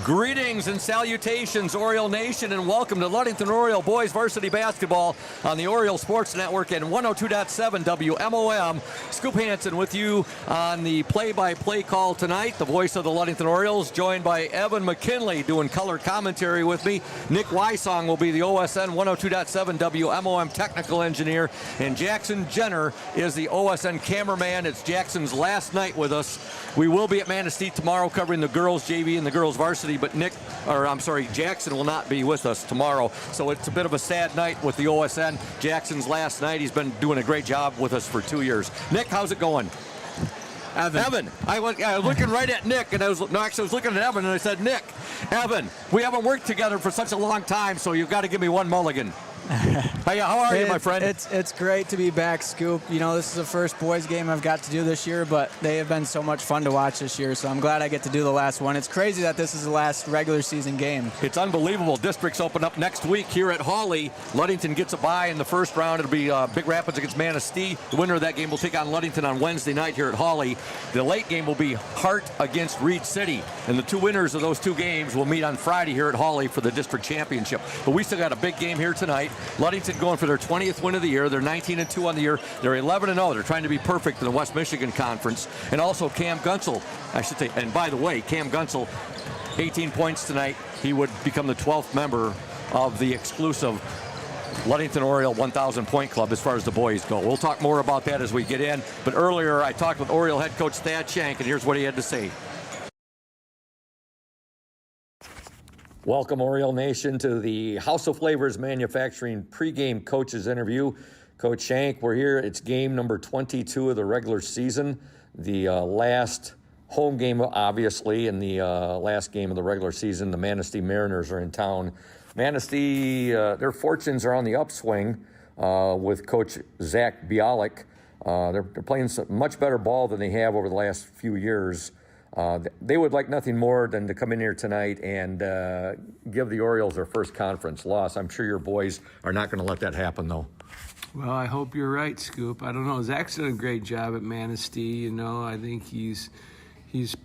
Greetings and salutations, Oriole Nation, and welcome to Ludington Oriole Boys Varsity Basketball on the Oriole Sports Network and 102.7 WMOM. Scoop Hansen with you on the play-by-play call tonight, the voice of the Ludington Orioles, joined by Evan McKinley doing color commentary with me. Nick Wysong will be the OSN 102.7 WMOM technical engineer, and Jackson Jenner is the OSN cameraman. It's Jackson's last night with us. We will be at Manistee tomorrow covering the girls JV and the girls varsity, but Jackson will not be with us tomorrow. So it's a bit of a sad night with the OSN. Jackson's last night. He's been doing a great job with us for 2 years. Nick, how's it going? Evan. I was looking right at Nick, and I was looking at Evan, and I said, Nick, Evan, we haven't worked together for such a long time, so you've got to give me one mulligan. Hey, how are you, my friend? It's great to be back, Scoop. You know, this is the first boys game I've got to do this year, but they have been so much fun to watch this year, so I'm glad I get to do the last one. It's crazy that this is the last regular season game. It's unbelievable. Districts open up next week here at Hawley. Ludington gets a bye in the first round. It'll be Big Rapids against Manistee. The winner of that game will take on Ludington on Wednesday night here at Hawley. The late game will be Hart against Reed City, and the two winners of those two games will meet on Friday here at Hawley for the district championship. But we still got a big game here tonight. Ludington going for their 20th win of the year. They're 19-2 on the year. They're 11-0. They're trying to be perfect in the West Michigan Conference. And also Cam Gunsel, I should say. And by the way, Cam Gunsel, 18 points tonight. He would become the 12th member of the exclusive Ludington Oriole 1,000 point club as far as the boys go. We'll talk more about that as we get in. But earlier I talked with Oriole head coach Thad Shank, and here's what he had to say. Welcome, Oriole Nation, to the House of Flavors Manufacturing pregame coaches interview. Coach Shank, we're here. It's game number 22 of the regular season. The last home game, obviously, and the last game of the regular season. The Manistee Mariners are in town. Manistee, their fortunes are on the upswing with Coach Zach Bialik. They're playing some much better ball than they have over the last few years. They would like nothing more than to come in here tonight and give the Orioles their first conference loss. I'm sure your boys are not going to let that happen, though. Well, I hope you're right, Scoop. I don't know. Zach's done a great job at Manistee. You know, I think he's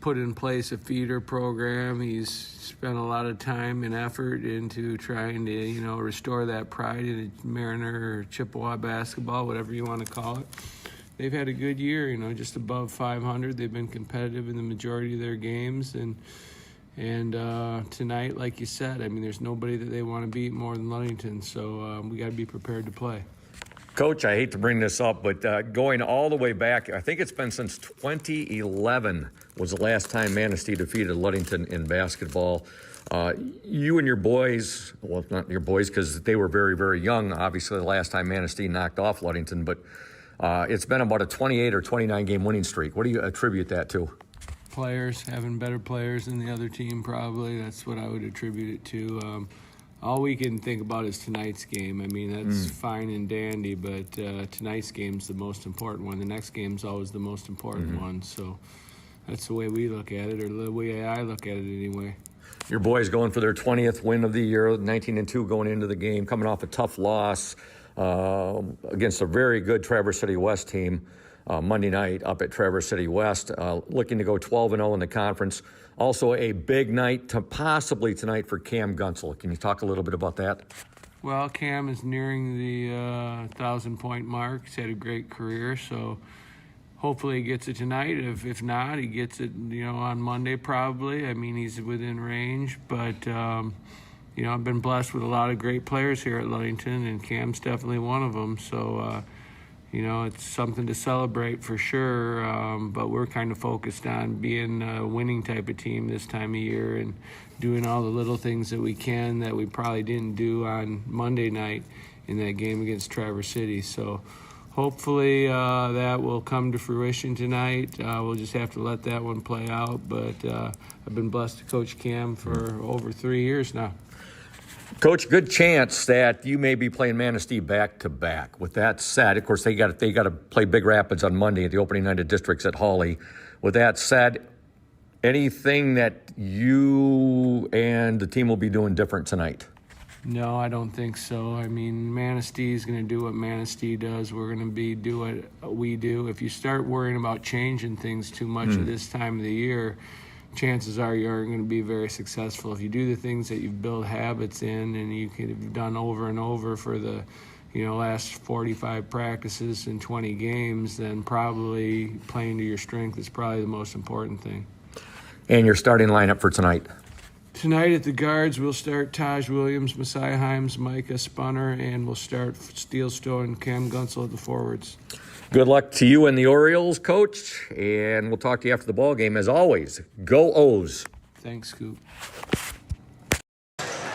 put in place a feeder program. He's spent a lot of time and effort into trying to, restore that pride in Mariner or Chippewa basketball, whatever you want to call it. They've had a good year, just above 500. They've been competitive in the majority of their games. And tonight, like you said, there's nobody that they want to beat more than Ludington. So we got to be prepared to play. Coach, I hate to bring this up, but going all the way back, I think it's been since 2011 was the last time Manistee defeated Ludington in basketball. You and your boys, well, not your boys because they were very, very young, obviously, the last time Manistee knocked off Ludington, but it's been about a 28 or 29 game winning streak. What do you attribute that to? Players, having better players than the other team, probably. That's what I would attribute it to. All we can think about is tonight's game. That's fine and dandy, but tonight's game's the most important one. The next game's always the most important one. So that's the way we look at it, or the way I look at it anyway. Your boys going for their 20th win of the year, 19-2 going into the game, coming off a tough loss against a very good Traverse City West team Monday night up at Traverse City West, looking to go 12-0 in the conference. Also a big night possibly tonight for Cam Gunsel. Can you talk a little bit about that? Well, Cam is nearing the 1,000-point mark. He's had a great career, so hopefully he gets it tonight. If not, he gets it on Monday probably. He's within range, but I've been blessed with a lot of great players here at Ludington, and Cam's definitely one of them. So, it's something to celebrate for sure, but we're kind of focused on being a winning type of team this time of year and doing all the little things that we can that we probably didn't do on Monday night in that game against Traverse City. So hopefully that will come to fruition tonight. We'll just have to let that one play out, but I've been blessed to coach Cam for over 3 years now. Coach, good chance that you may be playing Manistee back-to-back. With that said, of course, they got to play Big Rapids on Monday at the opening night of districts at Hawley. With that said, anything that you and the team will be doing different tonight? No, I don't think so. Manistee is going to do what Manistee does. We're going to do what we do. If you start worrying about changing things too much at this time of the year, chances are you aren't going to be very successful. If you do the things that you've built habits in and you've done over and over for the last 45 practices and 20 games, then probably playing to your strength is probably the most important thing. And your starting lineup for tonight? Tonight at the guards, we'll start Taj Williams, Messiah Himes, Micah Spunner, and we'll start Steele Stowe and Cam Gunsel at the forwards. Good luck to you and the Orioles, Coach, and we'll talk to you after the ball game. As always, go O's. Thanks, Scoop.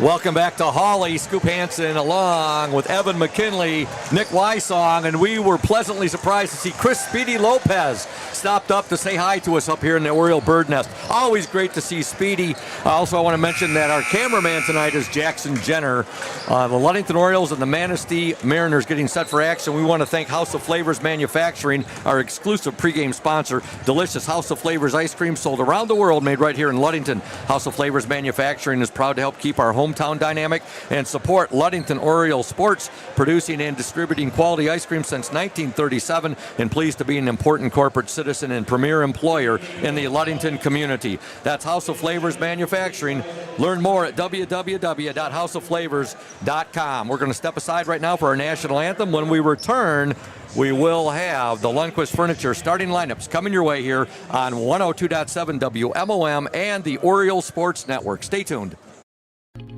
Welcome back to Hawley. Scoop Hansen along with Evan McKinley, Nick Wysong, and we were pleasantly surprised to see Chris Speedy Lopez stopped up to say hi to us up here in the Oriole Bird Nest. Always great to see Speedy. Also, I want to mention that our cameraman tonight is Jackson Jenner. The Ludington Orioles and the Manistee Mariners getting set for action. We want to thank House of Flavors Manufacturing, our exclusive pregame sponsor. Delicious House of Flavors ice cream sold around the world, made right here in Ludington. House of Flavors Manufacturing is proud to help keep our hometown dynamic and support Ludington Orioles sports, producing and distributing quality ice cream since 1937, and pleased to be an important corporate citizen and premier employer in the Ludington community. That's House of Flavors Manufacturing. Learn more at www.houseofflavors.com. We're going to step aside right now for our national anthem. When we return, we will have the Lundquist Furniture starting lineups coming your way here on 102.7 WMOM and the Oriole Sports Network. Stay tuned.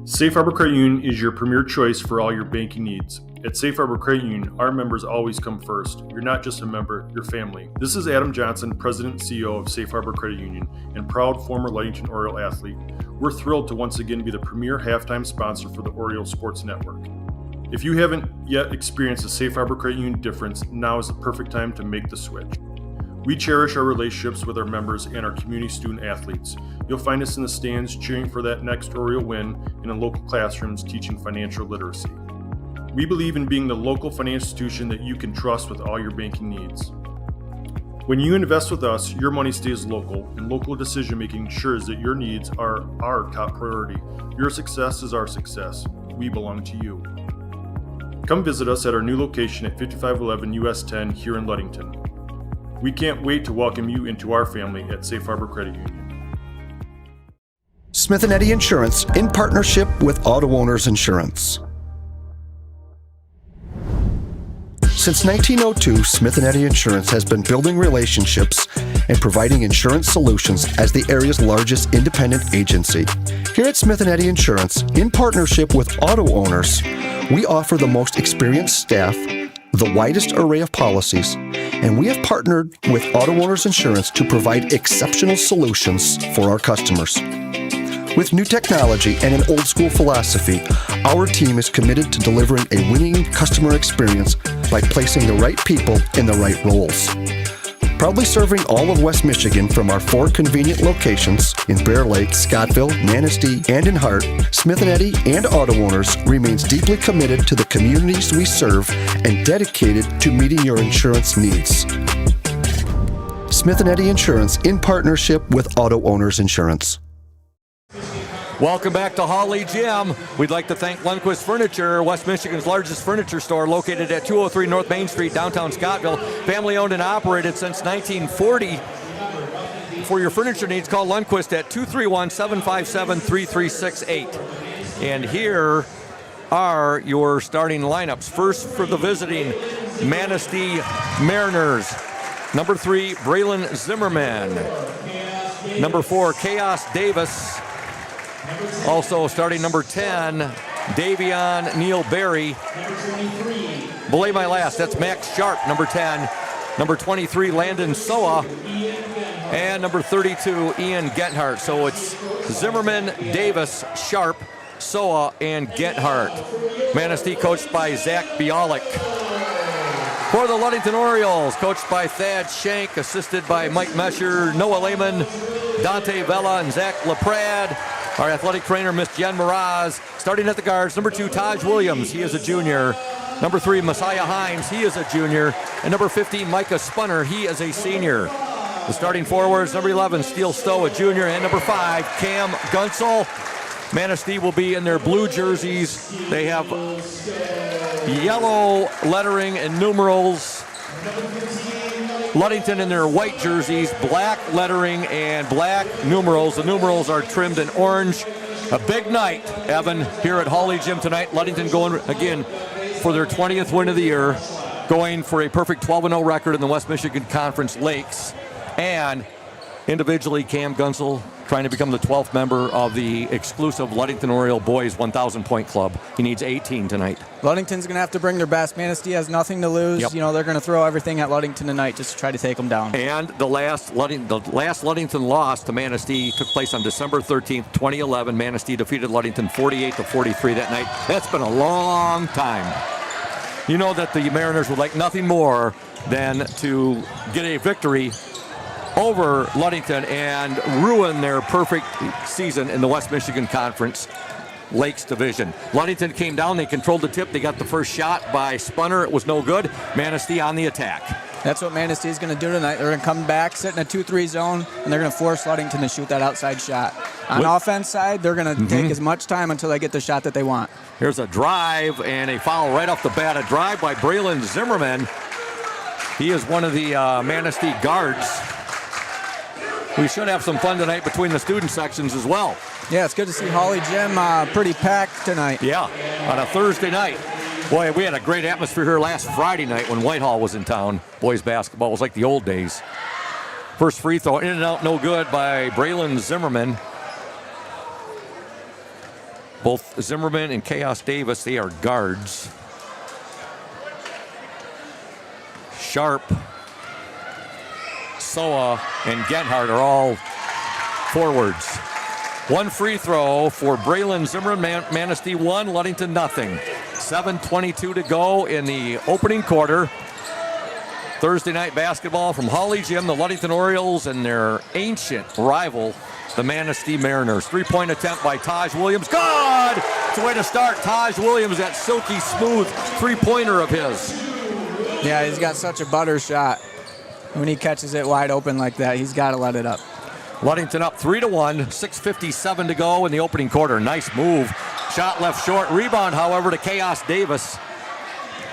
Safe Harbor Credit Union is your premier choice for all your banking needs. At Safe Harbor Credit Union, our members always come first. You're not just a member, you're family. This is Adam Johnson, President and CEO of Safe Harbor Credit Union and proud former Ludington Oriole athlete. We're thrilled to once again be the premier halftime sponsor for the Oriole Sports Network. If you haven't yet experienced the Safe Harbor Credit Union difference, now is the perfect time to make the switch. We cherish our relationships with our members and our community student athletes. You'll find us in the stands cheering for that next Oriole win and in local classrooms teaching financial literacy. We believe in being the local financial institution that you can trust with all your banking needs. When you invest with us, your money stays local, and local decision-making ensures that your needs are our top priority. Your success is our success. We belong to you. Come visit us at our new location at 5511 US 10 here in Ludington. We can't wait to welcome you into our family at Safe Harbor Credit Union. Smith & Eddy Insurance in partnership with Auto Owners Insurance. Since 1902, Smith & Eddy Insurance has been building relationships and providing insurance solutions as the area's largest independent agency. Here at Smith & Eddy Insurance, in partnership with Auto Owners, we offer the most experienced staff, the widest array of policies, and we have partnered with Auto Owners Insurance to provide exceptional solutions for our customers. With new technology and an old-school philosophy, our team is committed to delivering a winning customer experience by placing the right people in the right roles. Proudly serving all of West Michigan from our 4 convenient locations in Bear Lake, Scottville, Manistee, and in Hart, Smith & Eddy and Auto Owners remains deeply committed to the communities we serve and dedicated to meeting your insurance needs. Smith & Eddy Insurance in partnership with Auto Owners Insurance. Welcome back to Hawley Gym. We'd like to thank Lundquist Furniture, West Michigan's largest furniture store, located at 203 North Main Street, downtown Scottville. Family owned and operated since 1940. For your furniture needs, call Lundquist at 231-757-3368. And here are your starting lineups. First for the visiting Manistee Mariners. Number 3, Braylon Zimmerman. Number 4, Chaos Davis. Also starting number 10, Davion Neal Berry. Belay my last, that's Max Sharp, number 10. Number 23, Landon Soa. And number 32, Ian Genthart. So it's Zimmerman, Davis, Sharp, Soa, and Genthart. Manistee coached by Zach Bialik. For the Ludington Orioles, coached by Thad Shank, assisted by Mike Mesher, Noah Lehman, Dante Vella, and Zach LaPrade. Our athletic trainer, Miss Jen Mraz. Starting at the guards, number 2, Taj Williams. He is a junior. Number 3, Messiah Himes. He is a junior. And number 15, Micah Spunner. He is a senior. The starting forwards, number 11, Steele Stowe, a junior. And number 5, Cam Gunsel. Manistee will be in their blue jerseys. They have yellow lettering and numerals. Ludington in their white jerseys, black lettering and black numerals. The numerals are trimmed in orange. A big night, Evan, here at Hawley Gym tonight. Ludington going again for their 20th win of the year, going for a perfect 12-0 record in the West Michigan Conference Lakes. And individually, Cam Gunsel trying to become the 12th member of the exclusive Ludington Orioles Boys 1,000-point club. He needs 18 tonight. Ludington's going to have to bring their best. Manistee has nothing to lose. Yep. You know, they're going to throw everything at Ludington tonight just to try to take them down. And the last Ludington loss to Manistee took place on December 13th, 2011. Manistee defeated Ludington 48-43 that night. That's been a long time. You know that the Mariners would like nothing more than to get a victory over Ludington and ruin their perfect season in the West Michigan Conference Lakes Division. Ludington came down, they controlled the tip, they got the first shot by Spunner, it was no good. Manistee on the attack. That's what Manistee is going to do tonight. They're going to come back, sit in a 2-3 zone, and they're going to force Ludington to shoot that outside shot. On offense side, they're going to take as much time until they get the shot that they want. Here's a drive and a foul right off the bat. A drive by Braylon Zimmerman. He is one of the Manistee guards. We should have some fun tonight between the student sections as well. Yeah, it's good to see Hawley Gym pretty packed tonight. Yeah, on a Thursday night. Boy, we had a great atmosphere here last Friday night when Whitehall was in town. Boys basketball was like the old days. First free throw, in and out, no good by Braylon Zimmerman. Both Zimmerman and Chaos Davis, they are guards. Sharp, Soa, and Genhart are all forwards. One free throw for Braylon Zimmerman. Manistee 1, Ludington nothing. 7:22 to go in the opening quarter. Thursday night basketball from Hawley Gym, the Ludington Orioles and their ancient rival, the Manistee Mariners. Three-point attempt by Taj Williams. Good! It's a way to start. Taj Williams, that silky smooth three-pointer of his. Yeah, he's got such a butter shot. When he catches it wide open like that, he's got to let it up. Ludington up 3-1, 6:57 to go in the opening quarter. Nice move. Shot left short. Rebound, however, to Chaos Davis.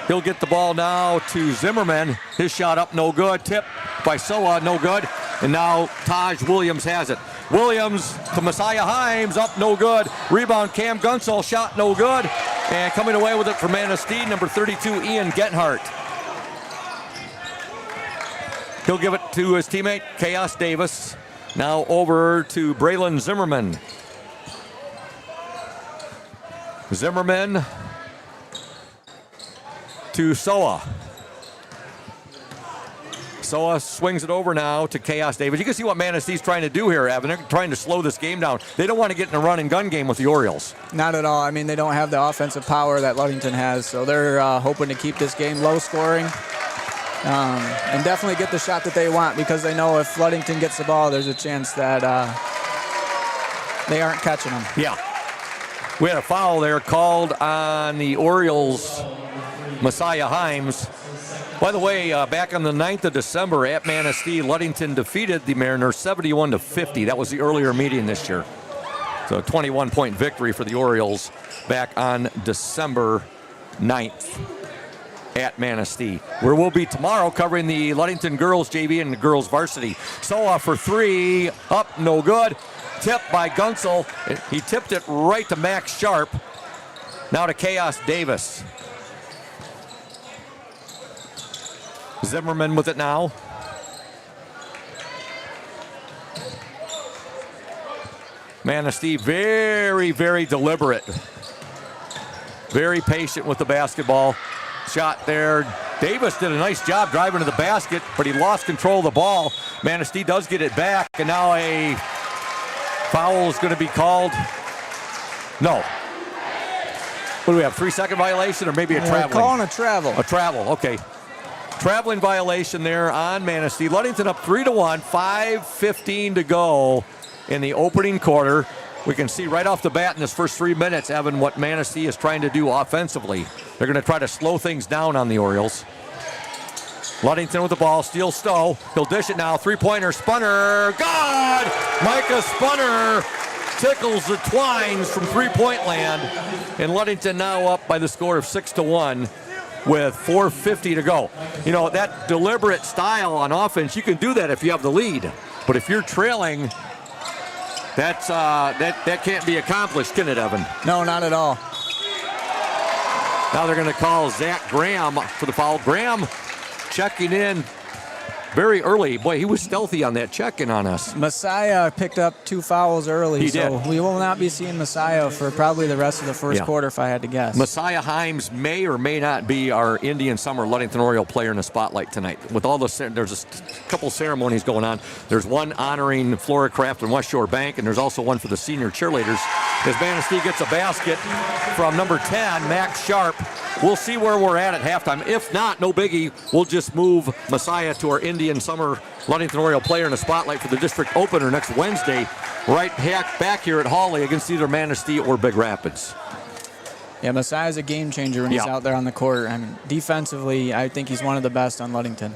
He'll get the ball now to Zimmerman. His shot up, no good. Tip by Soa, no good. And now Taj Williams has it. Williams to Messiah Himes, up, no good. Rebound, Cam Gunsel, shot, no good. And coming away with it for Manistee, number 32, Ian Genhart. He'll give it to his teammate, Chaos Davis. Now over to Braylon Zimmerman. Zimmerman to Soa. Soa swings it over now to Chaos Davis. You can see what Manistee's trying to do here, Evan. They're trying to slow this game down. They don't want to get in a run and gun game with the Orioles. Not at all. I mean, they don't have the offensive power that Ludington has, so they're hoping to keep this game low scoring. And definitely get the shot that they want, because they know if Ludington gets the ball, there's a chance that they aren't catching them. Yeah. We had a foul there called on the Orioles, Messiah Himes. By the way, back on the 9th of December at Manistee, Ludington defeated the Mariners 71-50. That was the earlier meeting this year. So a 21-point victory for the Orioles back on December 9th. At Manistee, where we'll be tomorrow covering the Ludington girls JV and the girls varsity. Soa for three, up, no good. Tip by Gunsel. He tipped it right to Max Sharp. Now to Chaos Davis. Zimmerman with it now. Manistee very, very deliberate. Very patient with the basketball. Shot there. Davis did a nice job driving to the basket, but he lost control of the ball. Manistee does get it back, and now a foul is going to be called. No. What do we have, 3-second violation or maybe a traveling? They're calling a travel. A travel, okay. Traveling violation there on Manistee. Ludington up 3-1, 5:15 to go in the opening quarter. We can see right off the bat in this first 3 minutes, Evan, what Manistee is trying to do offensively. They're going to try to slow things down on the Orioles. Ludington with the ball, steals Stowe. He'll dish it now, three-pointer, Spunner, good! Micah Spunner tickles the twines from three-point land. And Ludington now up by the score of 6-1. with 4:50 to go. You know, that deliberate style on offense, you can do that if you have the lead. But if you're trailing, that can't be accomplished, can it, Evan? No, not at all. Now they're going to call Zach Graham for the foul. Graham checking in very early. Boy, he was stealthy on that check-in on us. Messiah picked up 2 fouls early, He so did. we will not be seeing Messiah for probably the rest of the first quarter, if I had to guess. Messiah Himes may or may not be our Indian Summer Ludington Oriole player in the spotlight tonight. With all there's a couple ceremonies going on. There's one honoring Flora Craft and West Shore Bank, and there's also one for the senior cheerleaders. As Manistee gets a basket from number 10, Max Sharp. We'll see where we're at halftime. If not, no biggie. We'll just move Messiah to our Indian Summer Ludington Oriole player in the spotlight for the district opener next Wednesday, right back here at Hawley against either Manistee or Big Rapids. Yeah, Messiah's a game changer when he's out there on the court. I mean, defensively, I think he's one of the best on Ludington.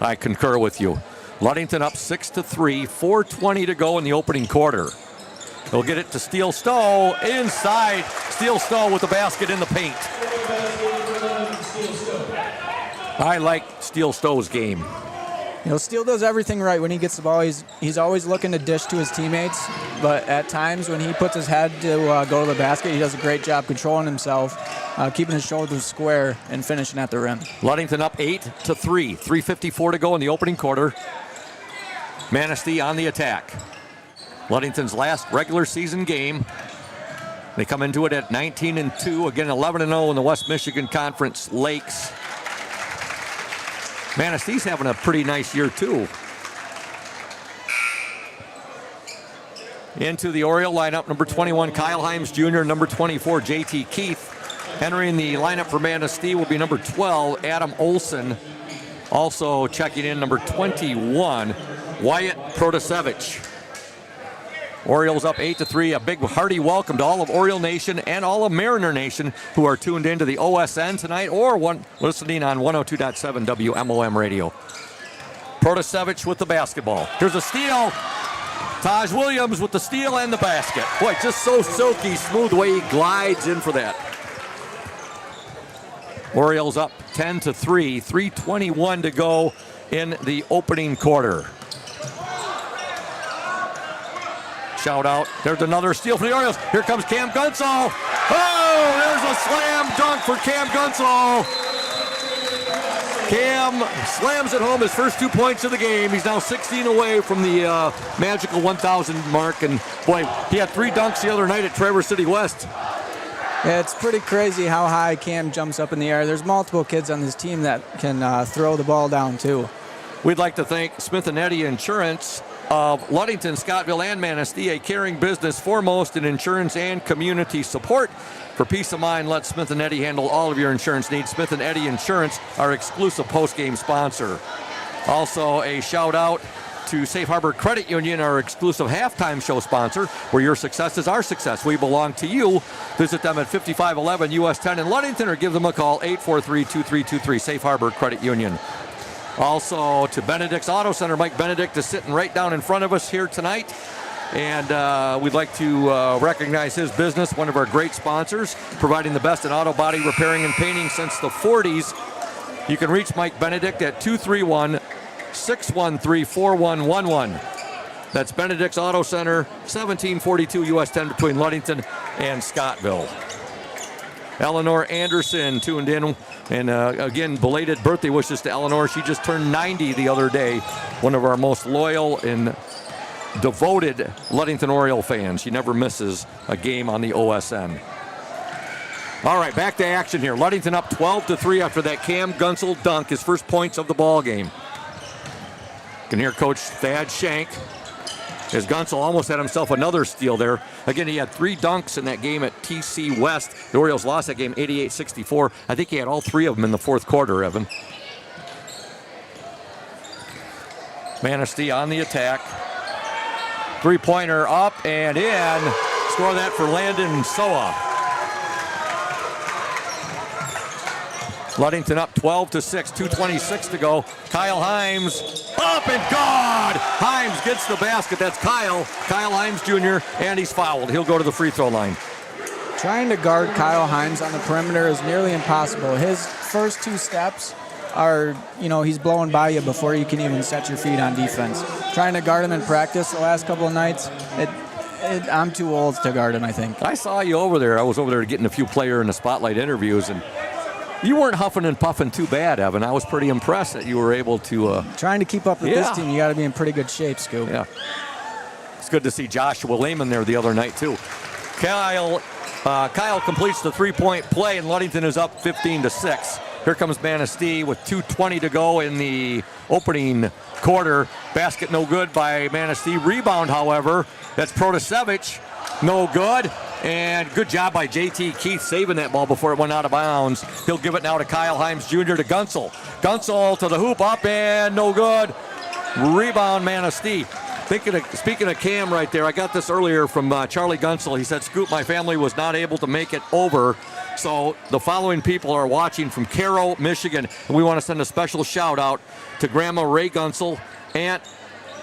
I concur with you. Ludington up 6-3, 4:20 to go in the opening quarter. They'll get it to Steele Stowe inside. Steele Stowe with the basket in the paint. I like Steele Stowe's game. You know, Steele does everything right when he gets the ball. He's always looking to dish to his teammates, but at times when he puts his head to go to the basket, he does a great job controlling himself, keeping his shoulders square, and finishing at the rim. Ludington up 8-3, 3:54 to go in the opening quarter. Manistee on the attack. Ludington's last regular season game. They come into it at 19-2, again 11-0 in the West Michigan Conference Lakes. Manistee's having a pretty nice year too. Into the Oriole lineup, number 21, Kyle Himes Jr., number 24, JT Keith. Entering the lineup for Manistee will be number 12, Adam Olson. Also checking in, number 21, Wyatt Protasevich. Orioles up 8-3. A big hearty welcome to all of Oriole Nation and all of Mariner Nation who are tuned into the OSN tonight or listening on 102.7 WMOM radio. Protasevich with the basketball. Here's a steal. Taj Williams with the steal and the basket. Boy, just so silky smooth the way he glides in for that. Orioles up 10-3. 3:21 to go in the opening quarter. Shout out. There's another steal for the Orioles. Here comes Cam Gunsall. Oh, there's a slam dunk for Cam Gunsall. Cam slams it home, his first 2 points of the game. He's now 16 away from the magical 1,000 mark. And boy, he had 3 dunks the other night at Traverse City West. Yeah, it's pretty crazy how high Cam jumps up in the air. There's multiple kids on this team that can throw the ball down too. We'd like to thank Smith & Eddy Insurance of Ludington, Scottville, and Manistee, a caring business foremost in insurance and community support. For peace of mind, let Smith & Eddy handle all of your insurance needs. Smith & Eddy Insurance, our exclusive post-game sponsor. Also, a shout-out to Safe Harbor Credit Union, our exclusive halftime show sponsor, where your success is our success. We belong to you. Visit them at 5511 US 10 in Ludington or give them a call, 843-2323, Safe Harbor Credit Union. Also to Benedict's Auto Center. Mike Benedict is sitting right down in front of us here tonight. And we'd like to recognize his business, one of our great sponsors, providing the best in auto body repairing and painting since the 40s. You can reach Mike Benedict at 231-613-4111. That's Benedict's Auto Center, 1742 US 10 between Ludington and Scottville. Eleanor Anderson tuned in, and again, belated birthday wishes to Eleanor. She just turned 90 the other day, one of our most loyal and devoted Ludington Oriole fans. She never misses a game on the OSN. All right, back to action here. Ludington up 12-3 after that Cam Gunsall dunk, his first points of the ball game. You can hear Coach Thad Shank as Gunsall almost had himself another steal there. Again, he had 3 dunks in that game at TC West. The Orioles lost that game 88-64. I think he had all 3 of them in the fourth quarter, Evan. Manistee on the attack. 3-pointer up and in. Score that for Landon Soa. Ludington up 12-6, 2:26 to go. Kyle Himes up and gone. Himes gets the basket. That's Kyle Himes Jr., and he's fouled. He'll go to the free throw line. Trying to guard Kyle Himes on the perimeter is nearly impossible. His first 2 steps are, he's blowing by you before you can even set your feet on defense. Trying to guard him in practice the last couple of nights, I'm too old to guard him, I think. I saw you over there. I was over there getting a few player in the spotlight interviews, and you weren't huffing and puffing too bad, Evan. I was pretty impressed that you were able to... Trying to keep up with this team, you got to be in pretty good shape, Scoop. Yeah. It's good to see Joshua Lehman there the other night, too. Kyle completes the 3-point play, and Ludington is up 15-6. Here comes Manistee with 2:20 to go in the opening quarter. Basket no good by Manistee. Rebound, however, that's Protasevich. No good. And good job by J.T. Keith saving that ball before it went out of bounds. He'll give it now to Kyle Himes Jr. to Gunsel. Gunsel to the hoop, up and no good. Rebound, Manistee. Speaking of Cam right there, I got this earlier from Charlie Gunsel. He said, Scoop, my family was not able to make it over. So the following people are watching from Cairo, Michigan. And we want to send a special shout out to Grandma Ray Gunsel, Aunt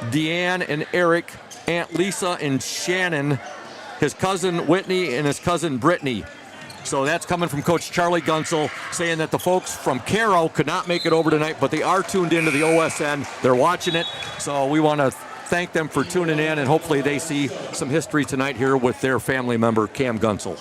Deanne and Eric, Aunt Lisa and Shannon, his cousin Whitney and his cousin Brittany. So that's coming from Coach Charlie Gunsel, saying that the folks from Cairo could not make it over tonight, but they are tuned into the OSN. They're watching it. So we want to thank them for tuning in, and hopefully they see some history tonight here with their family member, Cam Gunsel.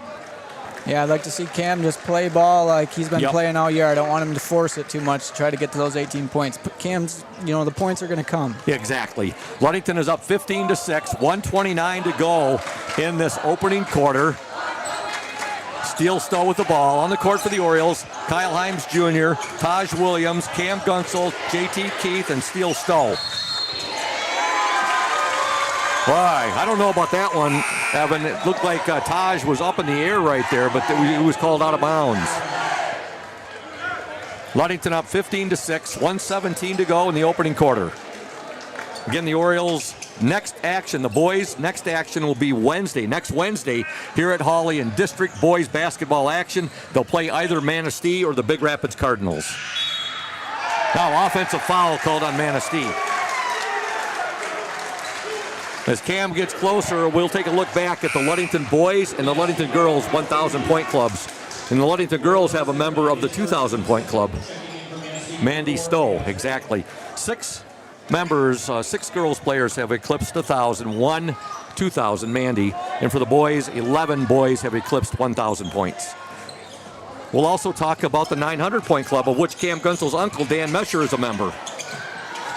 Yeah, I'd like to see Cam just play ball like he's been playing all year. I don't want him to force it too much to try to get to those 18 points. But Cam's, the points are going to come. Yeah, exactly. Ludington is up 15-6, 1:29 to go in this opening quarter. Steele Stowe with the ball on the court for the Orioles. Kyle Himes Jr., Taj Williams, Cam Gunsel, J.T. Keith, and Steele Stowe. Why? I don't know about that one, Evan. It looked like Taj was up in the air right there, but he was called out of bounds. Ludington up 15-6, 1:17 to go in the opening quarter. Again, the Orioles' next action, the boys' next action will be next Wednesday, here at Hawley in district boys basketball action. They'll play either Manistee or the Big Rapids Cardinals. Now, offensive foul called on Manistee. As Cam gets closer, we'll take a look back at the Ludington boys and the Ludington girls 1,000-point clubs. And the Ludington girls have a member of the 2,000-point club, Mandy Stowe, exactly. 6 members, 6 girls players have eclipsed 1,000, 1 2,000, Mandy. And for the boys, 11 boys have eclipsed 1,000 points. We'll also talk about the 900-point club, of which Cam Gunsel's uncle, Dan Mesher, is a member.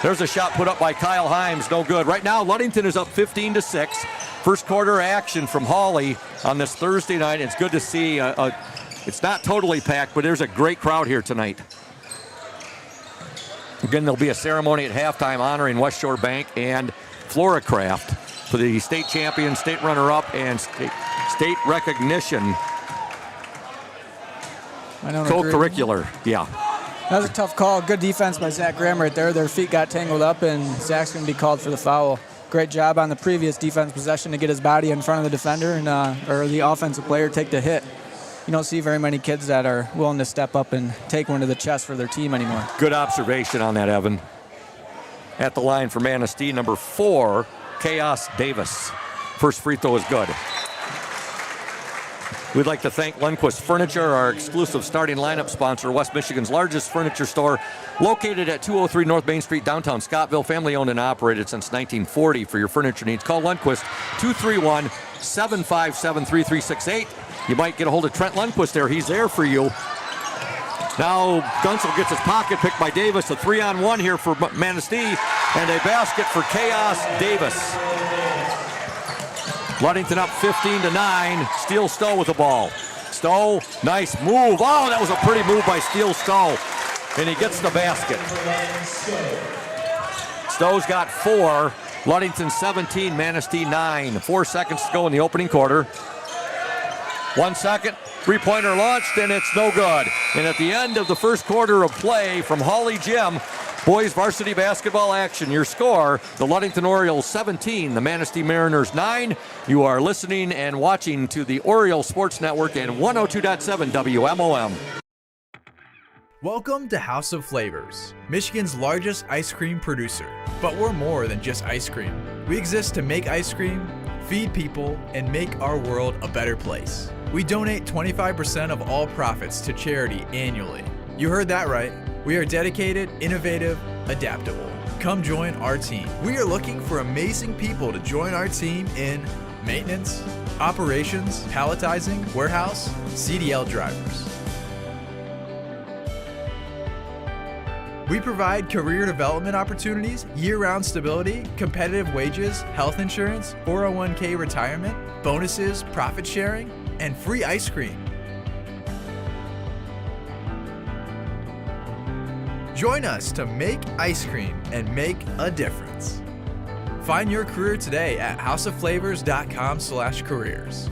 There's a shot put up by Kyle Himes, no good. Right now, Ludington is up 15-6. First quarter action from Hawley on this Thursday night. It's good to see. It's not totally packed, but there's a great crowd here tonight. Again, there'll be a ceremony at halftime honoring West Shore Bank and Floracraft for the state champion, state runner-up, and state recognition. Co-curricular, yeah. That was a tough call. Good defense by Zach Graham right there. Their feet got tangled up, and Zach's going to be called for the foul. Great job on the previous defense possession to get his body in front of the defender and or the offensive player take the hit. You don't see very many kids that are willing to step up and take one to the chest for their team anymore. Good observation on that, Evan. At the line for Manistee, number 4, Chaos Davis. First free throw is good. We'd like to thank Lundquist Furniture, our exclusive starting lineup sponsor, West Michigan's largest furniture store, located at 203 North Main Street, downtown Scottville, family-owned and operated since 1940 for your furniture needs. Call Lundquist, 231-757-3368. You might get a hold of Trent Lundquist there. He's there for you. Now Gunsel gets his pocket picked by Davis. A 3-on-1 here for Manistee, and a basket for Chaos Davis. Ludington up 15-9. Steele Stowe with the ball. Stowe, nice move. Oh, that was a pretty move by Steele Stowe. And he gets the basket. Stowe's got 4. Ludington 17, Manistee 9. 4 seconds to go in the opening quarter. 1 second. Three-pointer launched, and it's no good. And at the end of the first quarter of play from Hawley Gym, boys varsity basketball action. Your score, the Ludington Orioles 17, the Manistee Mariners 9. You are listening and watching to the Orioles Sports Network and 102.7 WMOM. Welcome to House of Flavors, Michigan's largest ice cream producer. But we're more than just ice cream. We exist to make ice cream, feed people, and make our world a better place. We donate 25% of all profits to charity annually. You heard that right. We are dedicated, innovative, adaptable. Come join our team. We are looking for amazing people to join our team in maintenance, operations, palletizing, warehouse, CDL drivers. We provide career development opportunities, year-round stability, competitive wages, health insurance, 401k retirement, bonuses, profit sharing, and free ice cream. Join us to make ice cream and make a difference. Find your career today at houseofflavors.com/careers.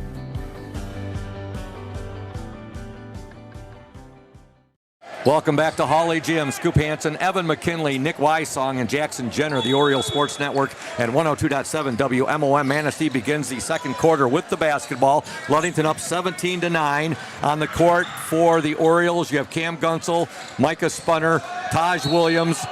Welcome back to Hawley Gym. Scoop Hansen, Evan McKinley, Nick Wysong, and Jackson Jenner, the Orioles Sports Network at 102.7 WMOM. Manistee begins the second quarter with the basketball. Ludington up 17-9 on the court for the Orioles. You have Cam Gunsel, Micah Spunner, Taj Williams,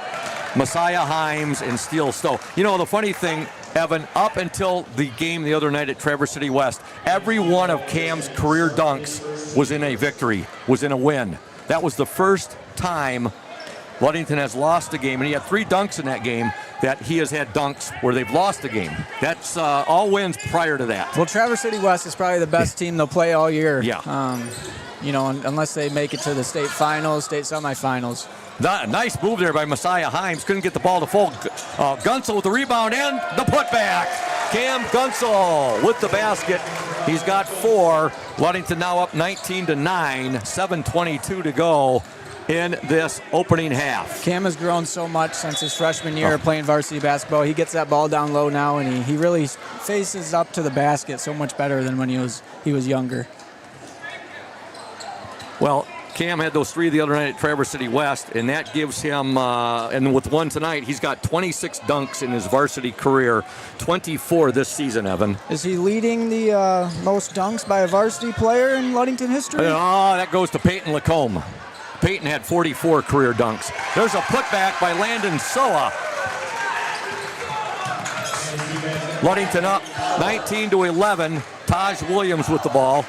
Messiah Himes, and Steele Stowe. You know, the funny thing, Evan, up until the game the other night at Traverse City West, every one of Cam's career dunks was in a victory, was in a win. That was the first time Ludington has lost a game, and he had 3 dunks in that game that he has had dunks where they've lost a game. That's all wins prior to that. Well, Traverse City West is probably the best team they'll play all year. Yeah. You know, unless they make it to the state finals, state semifinals. Nice move there by Messiah Himes. Couldn't get the ball to full. Gunsel with the rebound and the putback. Cam Gunsel with the basket. He's got 4. Ludington now up 19-9. 7:22 to go in this opening half. Cam has grown so much since his freshman year playing varsity basketball. He gets that ball down low now, and he really faces up to the basket so much better than when he was younger. Well, Cam had those 3 the other night at Traverse City West, and that gives him, and with 1 tonight, he's got 26 dunks in his varsity career, 24 this season, Evan. Is he leading the most dunks by a varsity player in Ludington history? Oh, that goes to Peyton Lacombe. Peyton had 44 career dunks. There's a putback by Landon Soa. Ludington up 19-11. Taj Williams with the ball.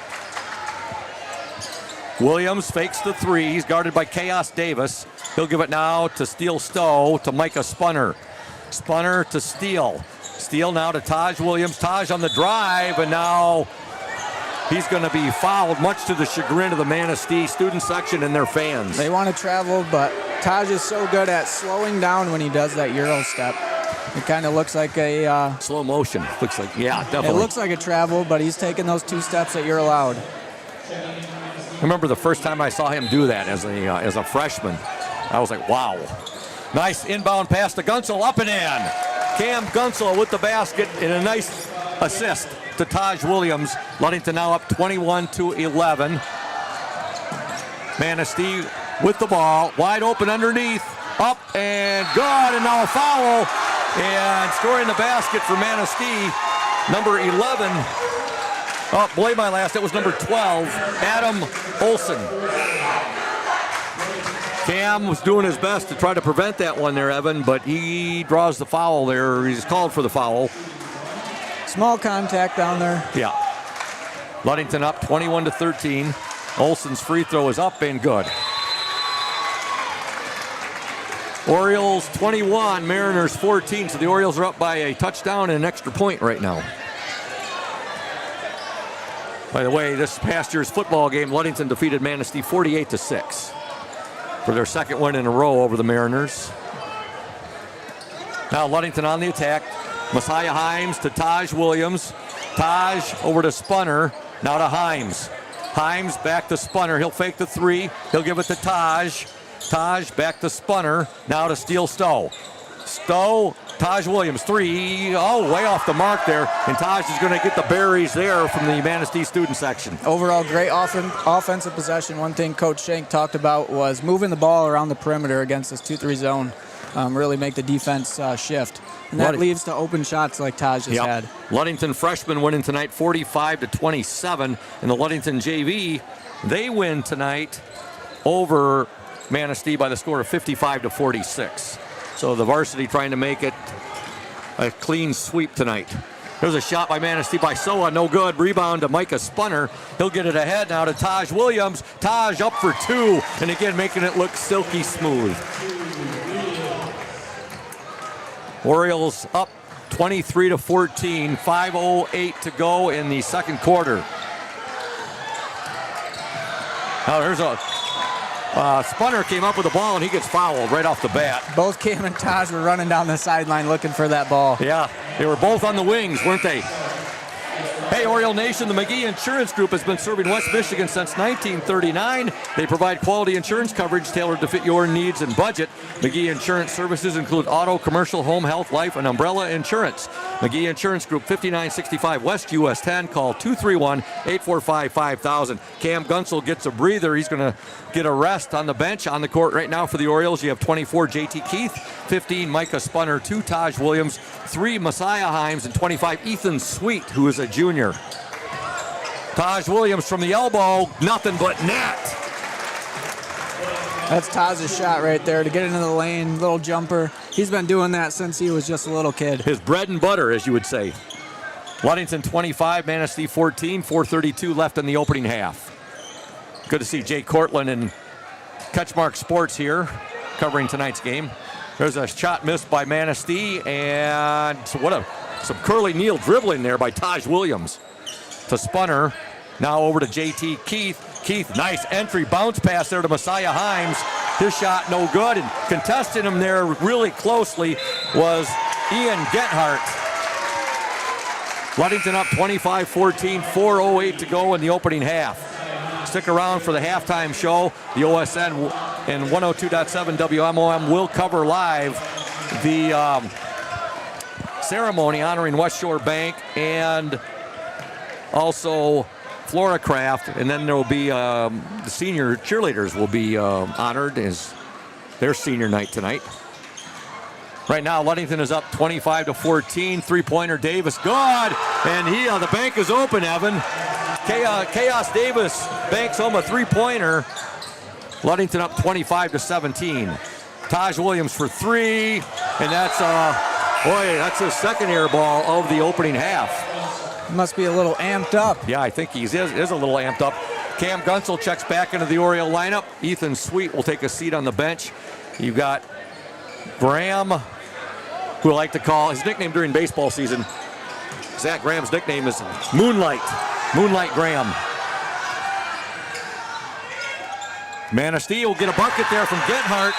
Williams fakes the 3. He's guarded by Chaos Davis. He'll give it now to Steele Stowe, to Micah Spunner. Spunner to Steele. Steele now to Taj Williams. Taj on the drive, and now he's going to be fouled, much to the chagrin of the Manistee student section and their fans. They want to travel, but Taj is so good at slowing down when he does that Euro step. It kind of looks like a... slow motion. Looks like, yeah, definitely. It looks like a travel, but he's taking those 2 steps that you're allowed. I remember the first time I saw him do that as a freshman. I was like, wow. Nice inbound pass to Gunsel, up and in. Cam Gunsel with the basket and a nice assist to Taj Williams. Ludington now up 21-11. Manistee with the ball, wide open underneath, up and good, and now a foul. And scoring the basket for Manistee, number 11. Oh, boy, my last, it was number 12, Adam Olson. Cam was doing his best to try to prevent that one there, Evan, but he draws the foul there. He's called for the foul. Small contact down there. Yeah. Ludington up 21-13. Olson's free throw is up and good. Orioles 21, Mariners 14. So the Orioles are up by a touchdown and an extra point right now. By the way, this past year's football game, Ludington defeated Manistee 48-6 for their second win in a row over the Mariners. Now Ludington on the attack. Messiah Himes to Taj Williams. Taj over to Spunner. Now to Himes. Himes back to Spunner. He'll fake the 3. He'll give it to Taj. Taj back to Spunner. Now to Steele Stowe. Stowe, Taj Williams, 3. Oh, way off the mark there. And Taj is going to get the berries there from the Manistee student section. Overall, great offensive possession. One thing Coach Shank talked about was moving the ball around the perimeter against this 2-3 zone. Really make the defense shift. And that leads to open shots like Taj has had. Ludington freshmen winning tonight 45-27. And the Ludington JV, they win tonight over Manistee by the score of 55-46. So the varsity trying to make it a clean sweep tonight. There's a shot by Manistee by Soa, no good. Rebound to Micah Spunner. He'll get it ahead now to Taj Williams. Taj up for 2, and again making it look silky smooth. Orioles up 23-14, 5:08 to go in the second quarter. Now there's a Spunner came up with the ball and he gets fouled right off the bat. Both Cam and Taj were running down the sideline looking for that ball. Yeah, they were both on the wings, weren't they? Hey, Oriole Nation, the McGee Insurance Group has been serving West Michigan since 1939. They provide quality insurance coverage tailored to fit your needs and budget. McGee Insurance services include auto, commercial, home, health, life, and umbrella insurance. McGee Insurance Group, 5965 West US 10. Call 231-845-5000. Cam Gunsel gets a breather. He's going to get a rest on the bench. On the court right now for the Orioles, you have 24 JT Keith, 15 Micah Spunner, 2 Taj Williams, 3 Messiah Himes, and 25 Ethan Sweet, who is a junior. Taj Williams from the elbow, nothing but net. That's Taj's shot right there to get into the lane, little jumper. He's been doing that since he was just a little kid. His bread and butter, as you would say. Ludington 25, Manistee 14, 4:32 left in the opening half. Good to see Jay Cortland and Catchmark Sports here covering tonight's game. There's a shot missed by Manistee, and some curly kneel dribbling there by Taj Williams. To Spunner, now over to JT Keith. Keith, nice entry, bounce pass there to Messiah Himes. His shot no good, and contesting him there really closely was Ian Gethart. Ludington up 25-14, 4:08 to go in the opening half. Stick around for the halftime show. The OSN and 102.7 WMOM will cover live the ceremony honoring West Shore Bank and also Floracraft, and then there will be the senior cheerleaders will be honored as their senior night tonight. Right now, Ludington is up 25-14. Three-pointer Davis, good, and the bank is open. Evan, Chaos Davis banks home a three-pointer. Ludington up 25-17. Taj Williams for 3, and that's his second air ball of the opening half. Must be a little amped up. Yeah, I think he is a little amped up. Cam Gunsel checks back into the Oriole lineup. Ethan Sweet will take a seat on the bench. You've got Graham, who I like to call, his nickname during baseball season, Zach Graham's nickname is Moonlight Graham. Manistee will get a bucket there from Gethart.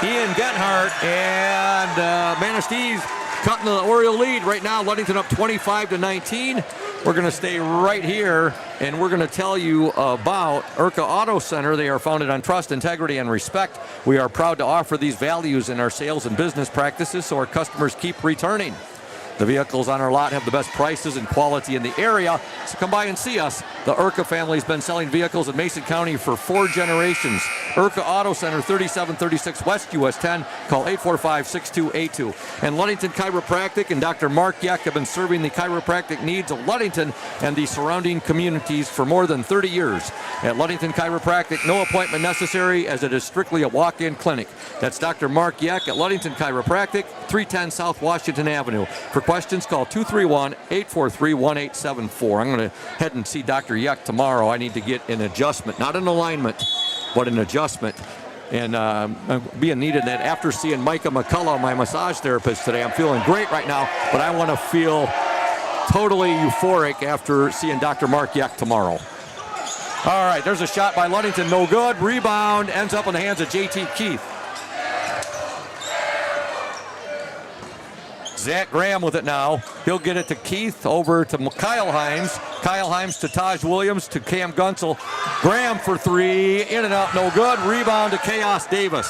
Ian Gethart, and Manistee's cutting the Oriole lead right now. Ludington up 25-19. We're going to stay right here, and we're going to tell you about IRCA Auto Center. They are founded on trust, integrity, and respect. We are proud to offer these values in our sales and business practices so our customers keep returning. The vehicles on our lot have the best prices and quality in the area, so come by and see us. The IRCA family has been selling vehicles in Mason County for 4 generations. IRCA Auto Center, 3736 West US 10. Call 845-6282. And Ludington Chiropractic and Dr. Mark Yeck have been serving the chiropractic needs of Ludington and the surrounding communities for more than 30 years. At Ludington Chiropractic, no appointment necessary as it is strictly a walk-in clinic. That's Dr. Mark Yeck at Ludington Chiropractic, 310 South Washington Avenue. For questions, call 231-843-1874. I'm going to head and see Dr. Yeck tomorrow. I need to get an adjustment, not an alignment, but an adjustment. And being needed that after seeing Micah McCullough, my massage therapist today, I'm feeling great right now, but I want to feel totally euphoric after seeing Dr. Mark Yeck tomorrow. All right, there's a shot by Ludington, no good. Rebound ends up in the hands of JT Keith. Zach Graham with it now. He'll get it to Keith, over to Kyle Himes. Kyle Himes to Taj Williams, to Cam Gunsel. Graham for 3, in and out, no good. Rebound to Chaos Davis.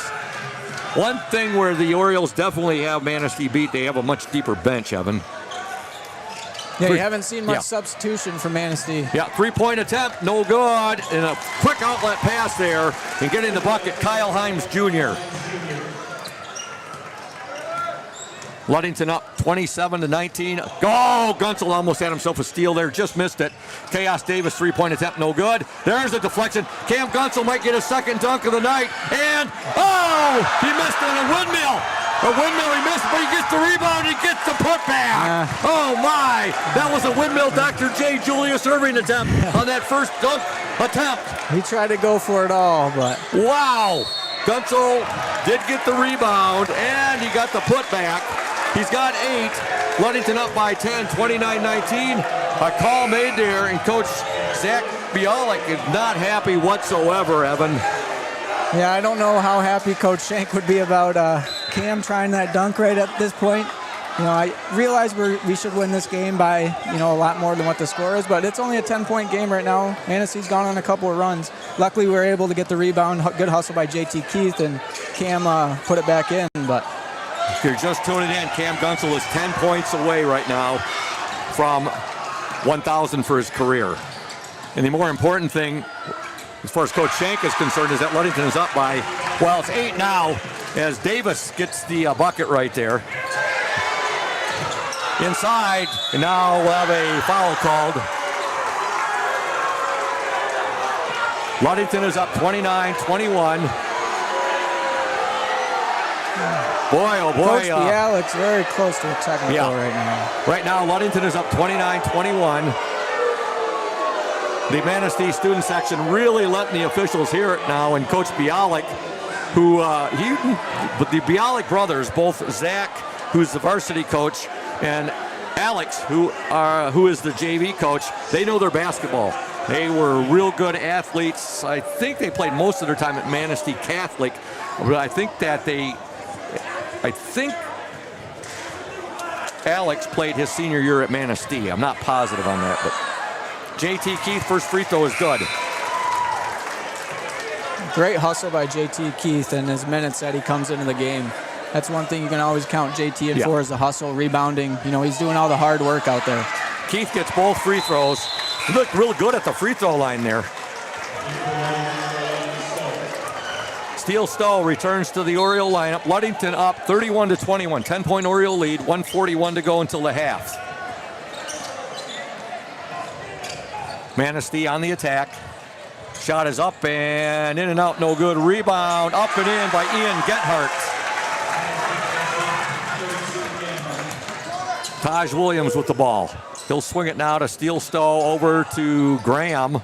One thing where the Orioles definitely have Manistee beat, they have a much deeper bench, Evan. Yeah, you haven't seen much substitution from Manistee. Yeah, 3-point attempt, no good. And a quick outlet pass there. And getting the bucket, Kyle Himes Jr. Ludington up 27-19. Oh, Gunsel almost had himself a steal there, just missed it. Chaos Davis 3-point attempt, no good. There's a deflection. Cam Gunsel might get a second dunk of the night, and he missed on a windmill. A windmill, he missed, but he gets the rebound, he gets the putback. Oh my, that was a windmill Dr. J. Julius Irving attempt on that first dunk attempt. He tried to go for it all, but Wow. Gunsel did get the rebound, and he got the putback. He's got 8. Ludington up by 10, 29-19. A call made there, and Coach Zach Bialik is not happy whatsoever, Evan. yeah, I don't know how happy Coach Shank would be about Cam trying that dunk right at this point. You know, I realize we should win this game by, you know, a lot more than what the score is, but it's only a 10-point game right now. Manistee's gone on a couple of runs. Luckily, we were able to get the rebound. Good hustle by JT Keith, and Cam put it back in. But If you're just tuning in, Cam Gunsel is 10 points away right now from 1,000 for his career. And the more important thing, as far as Coach Shank is concerned, is that Ludington is up by, well, it's 8 now, as Davis gets the bucket right there. Inside, and now we'll have a foul called. Ludington is up 29-21. Boy, oh boy. Coach Bialik's very close to a technical right now. Right now, Ludington is up 29-21. The Manistee student section really letting the officials hear it now, and Coach Bialik, but the Bialik brothers, both Zach, who's the varsity coach, and Alex, who is the JV coach, they know their basketball. They were real good athletes. I think they played most of their time at Manistee Catholic, but I think Alex played his senior year at Manistee. I'm not positive on that, but JT Keith, first free throw is good. Great hustle by JT Keith, and his minutes that he comes into the game. That's one thing you can always count JT in for, is the hustle, rebounding. You know, he's doing all the hard work out there. Keith gets both free throws. He looked real good at the free throw line there. Steele Stowe returns to the Oriole lineup. Ludington up 31-21, 10-point Oriole lead, 1:41 to go until the half. Manistee on the attack. Shot is up and in and out, no good. Rebound, up and in by Ian Gethart. Taj Williams with the ball. He'll swing it now to Steele Stowe, over to Graham.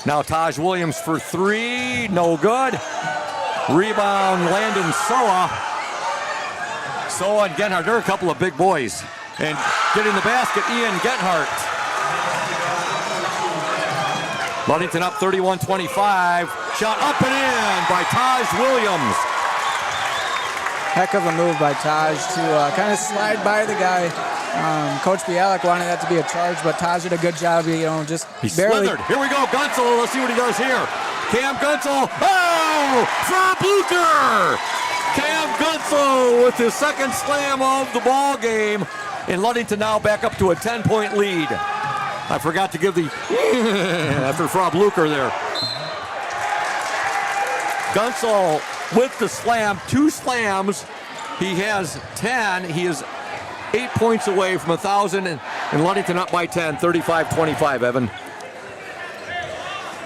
Now Taj Williams for 3, no good. Rebound, Landon Soa. Soa and Gethart, they're a couple of big boys. And getting the basket, Ian Gethart. Ludington up 31-25. Shot up and in by Taj Williams. Heck of a move by Taj to kind of slide by the guy. Coach Bialik wanted that to be a charge, but Taj did a good job, you know, just He barely. slithered. Here we go, Gunsel. Let's see what he does here. Cam Gunsel. Oh, for Blucher. Cam Gunsel with his second slam of the ball game. And Ludington now back up to a 10-point lead. I forgot to give the after Frau Blucher there. Gunsel with the slam, 2 slams. He has 10. He is 8 points away from 1,000, and Ludington up by 10, 35-25, Evan.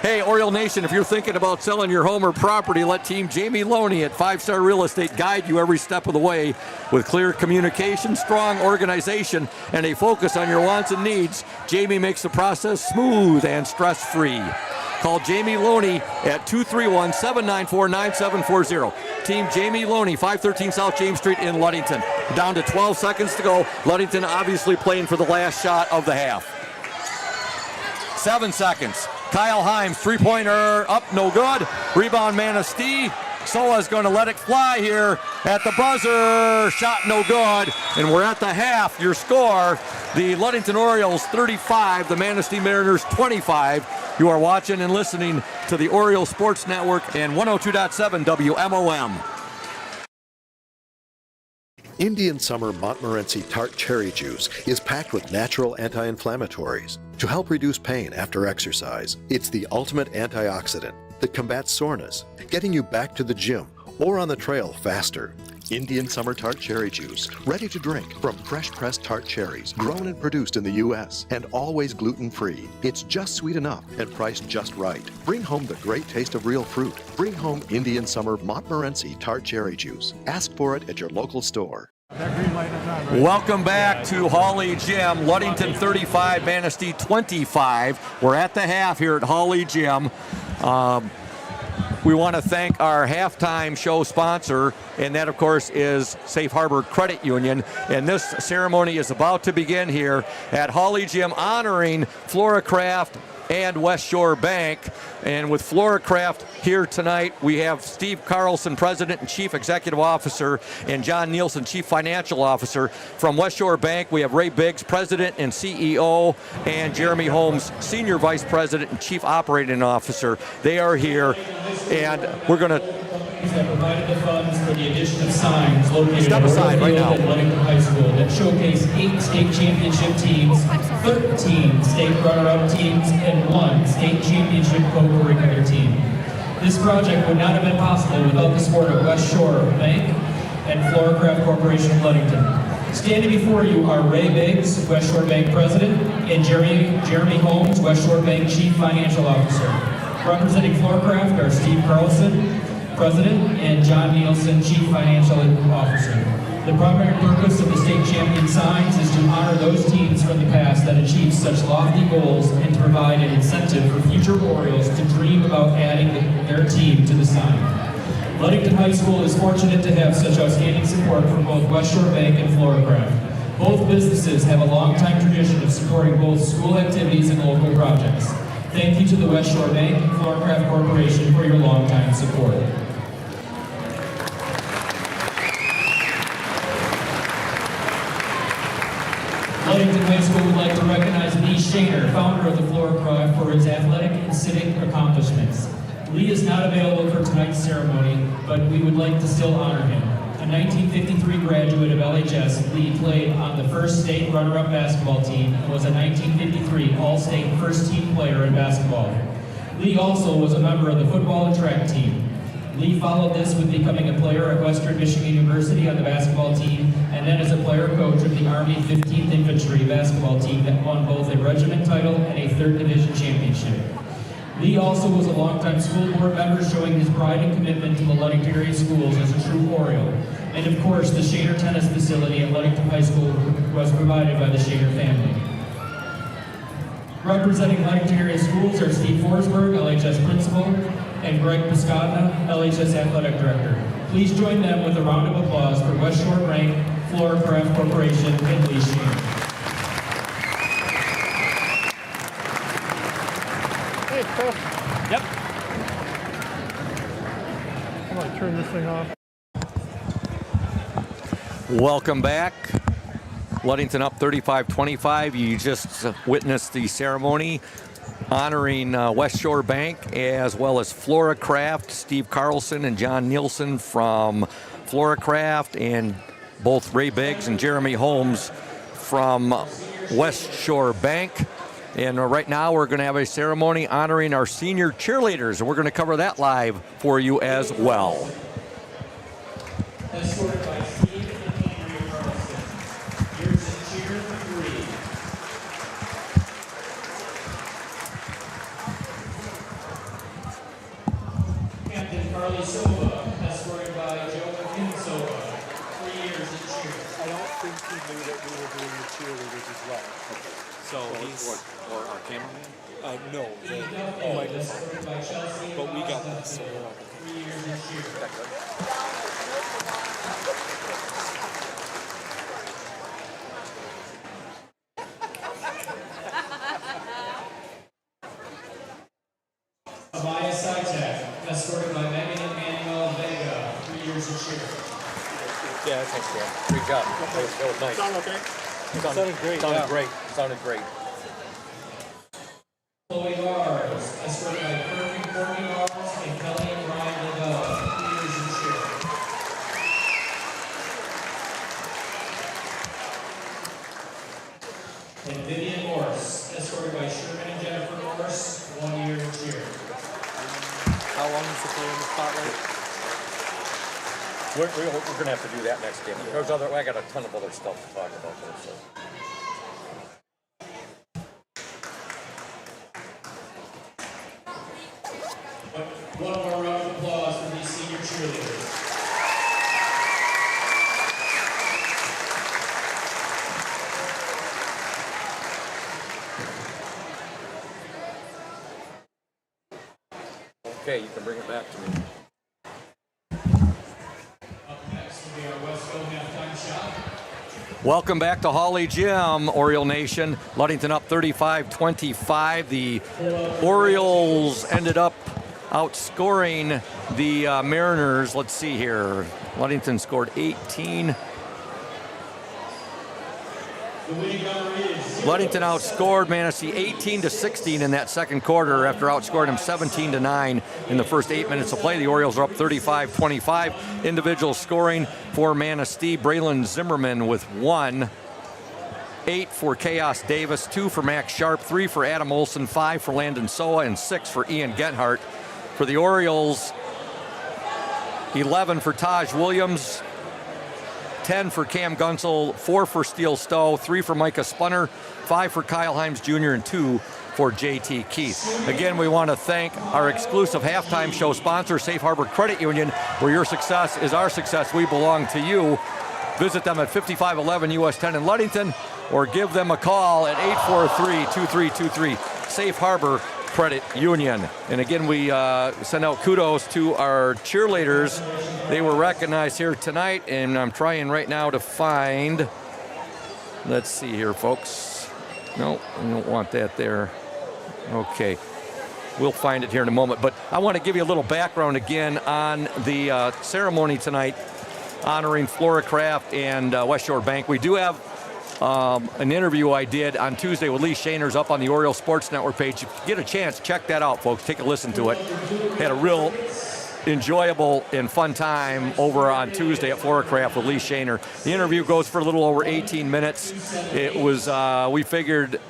Hey, Oriole Nation, if you're thinking about selling your home or property, let Team Jamie Loney at 5 Star Real Estate guide you every step of the way. With clear communication, strong organization, and a focus on your wants and needs, Jamie makes the process smooth and stress-free. Call Jamie Loney at 231-794-9740. Team Jamie Loney, 513 South James Street in Ludington. Down to 12 seconds to go. Ludington obviously playing for the last shot of the half. 7 seconds. Kyle Himes, three-pointer, up, no good. Rebound, Manistee. Soa's going to let it fly here at the buzzer. Shot no good. And we're at the half. Your score, the Ludington Orioles 35, the Manistee Mariners 25. You are watching and listening to the Oriole Sports Network and 102.7 WMOM. Indian Summer Montmorency Tart Cherry Juice is packed with natural anti-inflammatories to help reduce pain after exercise. It's the ultimate antioxidant that combats soreness, getting you back to the gym or on the trail faster. Indian Summer Tart Cherry Juice, ready to drink from fresh pressed tart cherries, grown and produced in the U.S., and always gluten-free. It's just sweet enough and priced just right. Bring home the great taste of real fruit. Bring home Indian Summer Montmorency Tart Cherry Juice. Ask for it at your local store. Welcome back to Hawley Gym. Ludington 35, Manistee 25. We're at the half here at Hawley Gym. We want to thank our halftime show sponsor, and that, of course, is Safe Harbor Credit Union. And this ceremony is about to begin here at Hawley Gym, honoring Floracraft and West Shore Bank. And with Floracraft here tonight, we have Steve Carlson, President and Chief Executive Officer, and John Nielsen, Chief Financial Officer. From West Shore Bank, we have Ray Biggs, President and CEO, and Jeremy Holmes, Senior Vice President and Chief Operating Officer. They are here, and we're going to that provided the funds for the addition of signs located Step aside right now. at Ludington High School that showcase 8 state championship teams, 13 state runner-up teams, and 1 state championship co-curricular team. This project would not have been possible without the support of West Shore Bank and Floracraft Corporation of Ludington. Standing before you are Ray Biggs, West Shore Bank President, and Jeremy Holmes, West Shore Bank Chief Financial Officer. Representing Floracraft are Steve Carlson, President, and John Nielsen, Chief Financial Officer. The primary purpose of the state champion signs is to honor those teams from the past that achieved such lofty goals and to provide an incentive for future Orioles to dream about adding their team to the sign. Ludington High School is fortunate to have such outstanding support from both West Shore Bank and Floracraft. Both businesses have a long-time tradition of supporting both school activities and local projects. Thank you to the West Shore Bank and Floracraft Corporation for your long-time support. Ludington High School would like to recognize Lee Shaner, founder of the Floracraft, for his athletic and civic accomplishments. Lee is not available for tonight's ceremony, but we would like to still honor him. A 1953 graduate of LHS, Lee played on the first state runner-up basketball team and was a 1953 All-State first-team player in basketball. Lee also was a member of the football and track team. Lee followed this with becoming a player at Western Michigan University on the basketball team, and then as a player-coach of the Army 15th Infantry basketball team that won both a regiment title and a 3rd Division championship. Lee also was a longtime school board member, showing his pride and commitment to the Ludington area schools as a true Oriole. And of course, the Shaner Tennis Facility at Ludington High School was provided by the Shaner family. Representing Ludington area schools are Steve Forsberg, LHS Principal, and Greg Piscatna, LHS Athletic Director. Please join them with a round of applause for West Shore Bank, Floracraft Corporation, and Lee Shaner. Hey, Chris. Yep. I'm going to turn this thing off. Welcome back. Ludington up 35-25. You just witnessed the ceremony honoring West Shore Bank as well as Floracraft. Steve Carlson and John Nielsen from Floracraft, and both Ray Biggs and Jeremy Holmes from West Shore Bank. And right now we're going to have a ceremony honoring our senior cheerleaders, and we're going to cover that live for you as well. Escorted by Steve and Andrea Carlson. Here's a cheer for 3. Captain Carly Silva, escorted by Joe and Silva. 3 years in cheer. I don't think he knew that we were doing the cheerleaders as well. So he's... Or our cameraman? No, the microphone. But we got this, so we're all good. 3 years in cheer. Amaya Sitek, escorted by Megan and Manuel Vega, 3 years in cheer. Yeah, thanks, Dan. Great job. That was nice. Sound okay? Sounded great. Sounded great. Sounded great. Chloe Bars, escorted by Courtney Bars and Kelly and Ryan Lavelle, 3 years in cheer. And Vivian Morse, escorted by Sherman and Jennifer Morse, 1 year in cheer. How long is the play in the spotlight? We're going to have to do that next game. I got a ton of other stuff to talk about there. So. One more round of applause for these senior cheerleaders. Okay, you can bring it back to me. Up next will be our Wesco halftime shot. Welcome back to Hawley Gym, Oriole Nation. Ludington up 35-25. The Orioles ended up outscoring the Mariners. Let's see here. Ludington scored 18. Ludington outscored Manistee 18-16 in that second quarter after outscoring them 17-9 in the first 8 minutes of play. The Orioles are up 35-25. Individual scoring for Manistee, Braylon Zimmerman with 1. 8 for Chaos Davis, 2 for Max Sharp, 3 for Adam Olson, 5 for Landon Soa, and 6 for Ian Genhart. For the Orioles, 11 for Taj Williams, 10 for Cam Gunsel, 4 for Steele Stowe, 3 for Micah Spunner, 5 for Kyle Himes Jr., and 2 for JT Keith. Again, we want to thank our exclusive halftime show sponsor, Safe Harbor Credit Union, where your success is our success. We belong to you. Visit them at 5511 US 10 in Ludington, or give them a call at 843-2323. Safe Harbor Credit Union. And again, we send out kudos to our cheerleaders. They were recognized here tonight, and I'm trying right now to find, let's see here, folks. No, we don't want that there. Okay. We'll find it here in a moment. But I want to give you a little background again on the ceremony tonight honoring Flora Craft and West Shore Bank. We do have an interview I did on Tuesday with Lee Shaner's up on the Oriole Sports Network page. If you get a chance, check that out, folks. Take a listen to it. Had a real enjoyable and fun time over on Tuesday at Flora Craft with Lee Shaner. The interview goes for a little over 18 minutes. It was, we figured,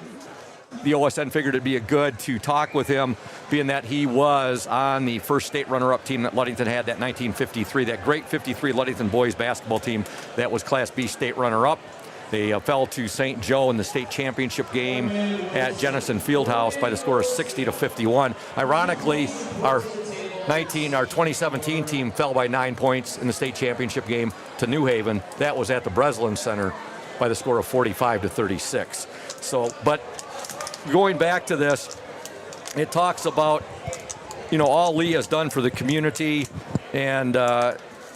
the OSN figured it'd be good to talk with him, being that he was on the first state runner-up team that Ludington had, that 1953, that great 53 Ludington boys basketball team that was Class B state runner-up. They fell to St. Joe in the state championship game at Jennison Fieldhouse by the score of 60-51. Ironically, our 2017 team fell by 9 points in the state championship game to New Haven. That was at the Breslin Center by the score of 45-36. So, but going back to this, it talks about, you know, all Lee has done for the community, and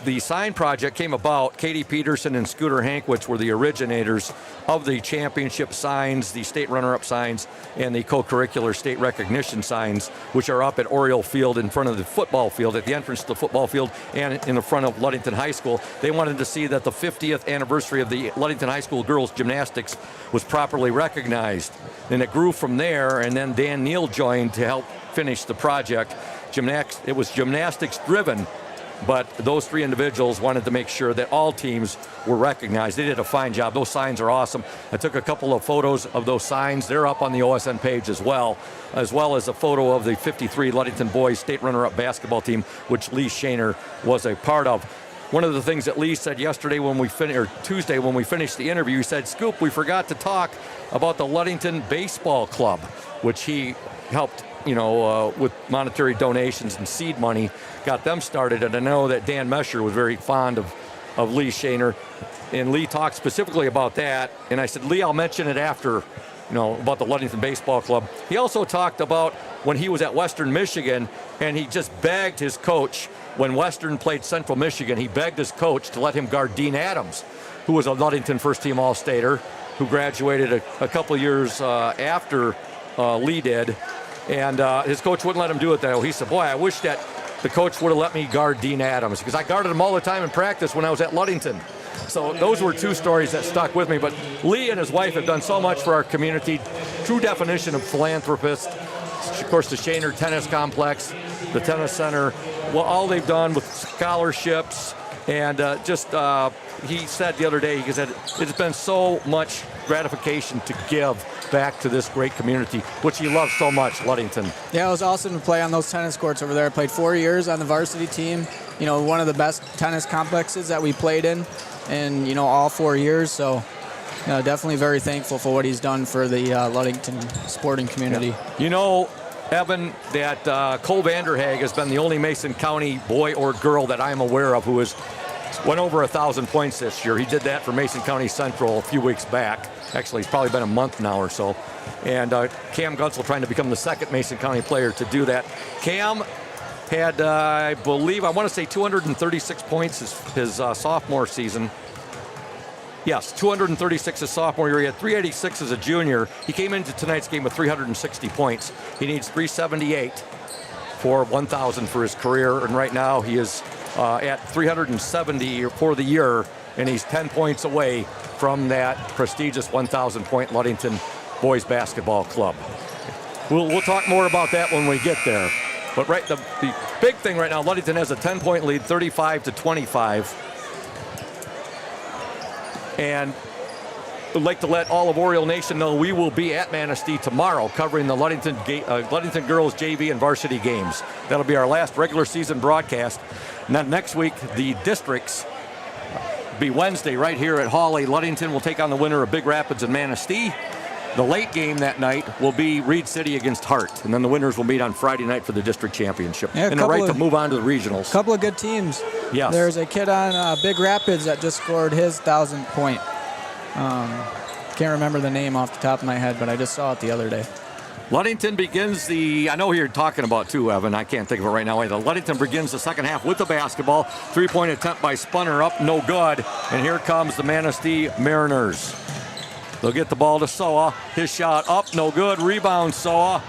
the sign project came about. Katie Peterson and Scooter Hankwitz were the originators of the championship signs, the state runner-up signs, and the co-curricular state recognition signs, which are up at Oriole Field in front of the football field, at the entrance to the football field, and in the front of Ludington High School. They wanted to see that the 50th anniversary of the Ludington High School girls gymnastics was properly recognized. And it grew from there, and then Dan Neal joined to help finish the project. It was gymnastics driven, but those three individuals wanted to make sure that all teams were recognized. They did a fine job. Those signs are awesome. I took a couple of photos of those signs. They're up on the OSN page as well as a photo of the 53 Ludington boys state runner-up basketball team, which Lee Shaner was a part of. One of the things that Lee said yesterday Tuesday when we finished the interview, he said, "Scoop, we forgot to talk about the Ludington Baseball Club," which he helped, with monetary donations and seed money, got them started. And I know that Dan Mesher was very fond of Lee Shaner, and Lee talked specifically about that. And I said, "Lee, I'll mention it after, about the Ludington Baseball Club." He also talked about when he was at Western Michigan, and he just begged his coach, when Western played Central Michigan, he begged his coach to let him guard Dean Adams, who was a Ludington first-team All-Stater, who graduated a couple years after Lee did. And his coach wouldn't let him do it, though. He said, "Boy, I wish that the coach would have let me guard Dean Adams, because I guarded him all the time in practice when I was at Ludington." So those were two stories that stuck with me. But Lee and his wife have done so much for our community. True definition of philanthropist. Of course, the Shaner Tennis Complex, the tennis center, well, all they've done with scholarships. And he said the other day, he said, "It's been so much gratification to give back to this great community, which he loves so much, Ludington. Yeah, it was awesome to play on those tennis courts over there. I played 4 years on the varsity team. You know, one of the best tennis complexes that we played in, you know, all 4 years. So, definitely very thankful for what he's done for the Ludington sporting community. Yeah. You know, Evan, that Cole Vanderhaeg has been the only Mason County boy or girl that I'm aware of who has went over 1,000 points this year. He did that for Mason County Central a few weeks back. Actually, it's probably been a month now or so. And Cam Gunsel trying to become the second Mason County player to do that. Cam had, I believe, I want to say 236 points his sophomore season. Yes, 236 his sophomore year. He had 386 as a junior. He came into tonight's game with 360 points. He needs 378 for 1,000 for his career. And right now he is at 370 for the year, and he's 10 points away from that prestigious 1,000-point Ludington boys basketball club. We'll talk more about that when we get there. But the big thing right now, Ludington has a 10-point lead, 35-25. And I'd like to let all of Oriole Nation know we will be at Manistee tomorrow covering the Ludington girls JV and varsity games. That'll be our last regular season broadcast. And then next week, the districts be Wednesday right here at Hawley. Ludington will take on the winner of Big Rapids and Manistee. The late game that night will be Reed City against Hart. And then the winners will meet on Friday night for the district championship. Yeah, and the right to move on to the regionals. A couple of good teams. Yes. There's a kid on Big Rapids that just scored his 1,000-point. Can't remember the name off the top of my head, but I just saw it the other day. Ludington begins I know who you're talking about too, Evan. I can't think of it right now either. Ludington begins the second half with the basketball. 3-point attempt by Spunner up, no good. And here comes the Manistee Mariners. They'll get the ball to Soa. His shot up, no good. Rebound, Soa.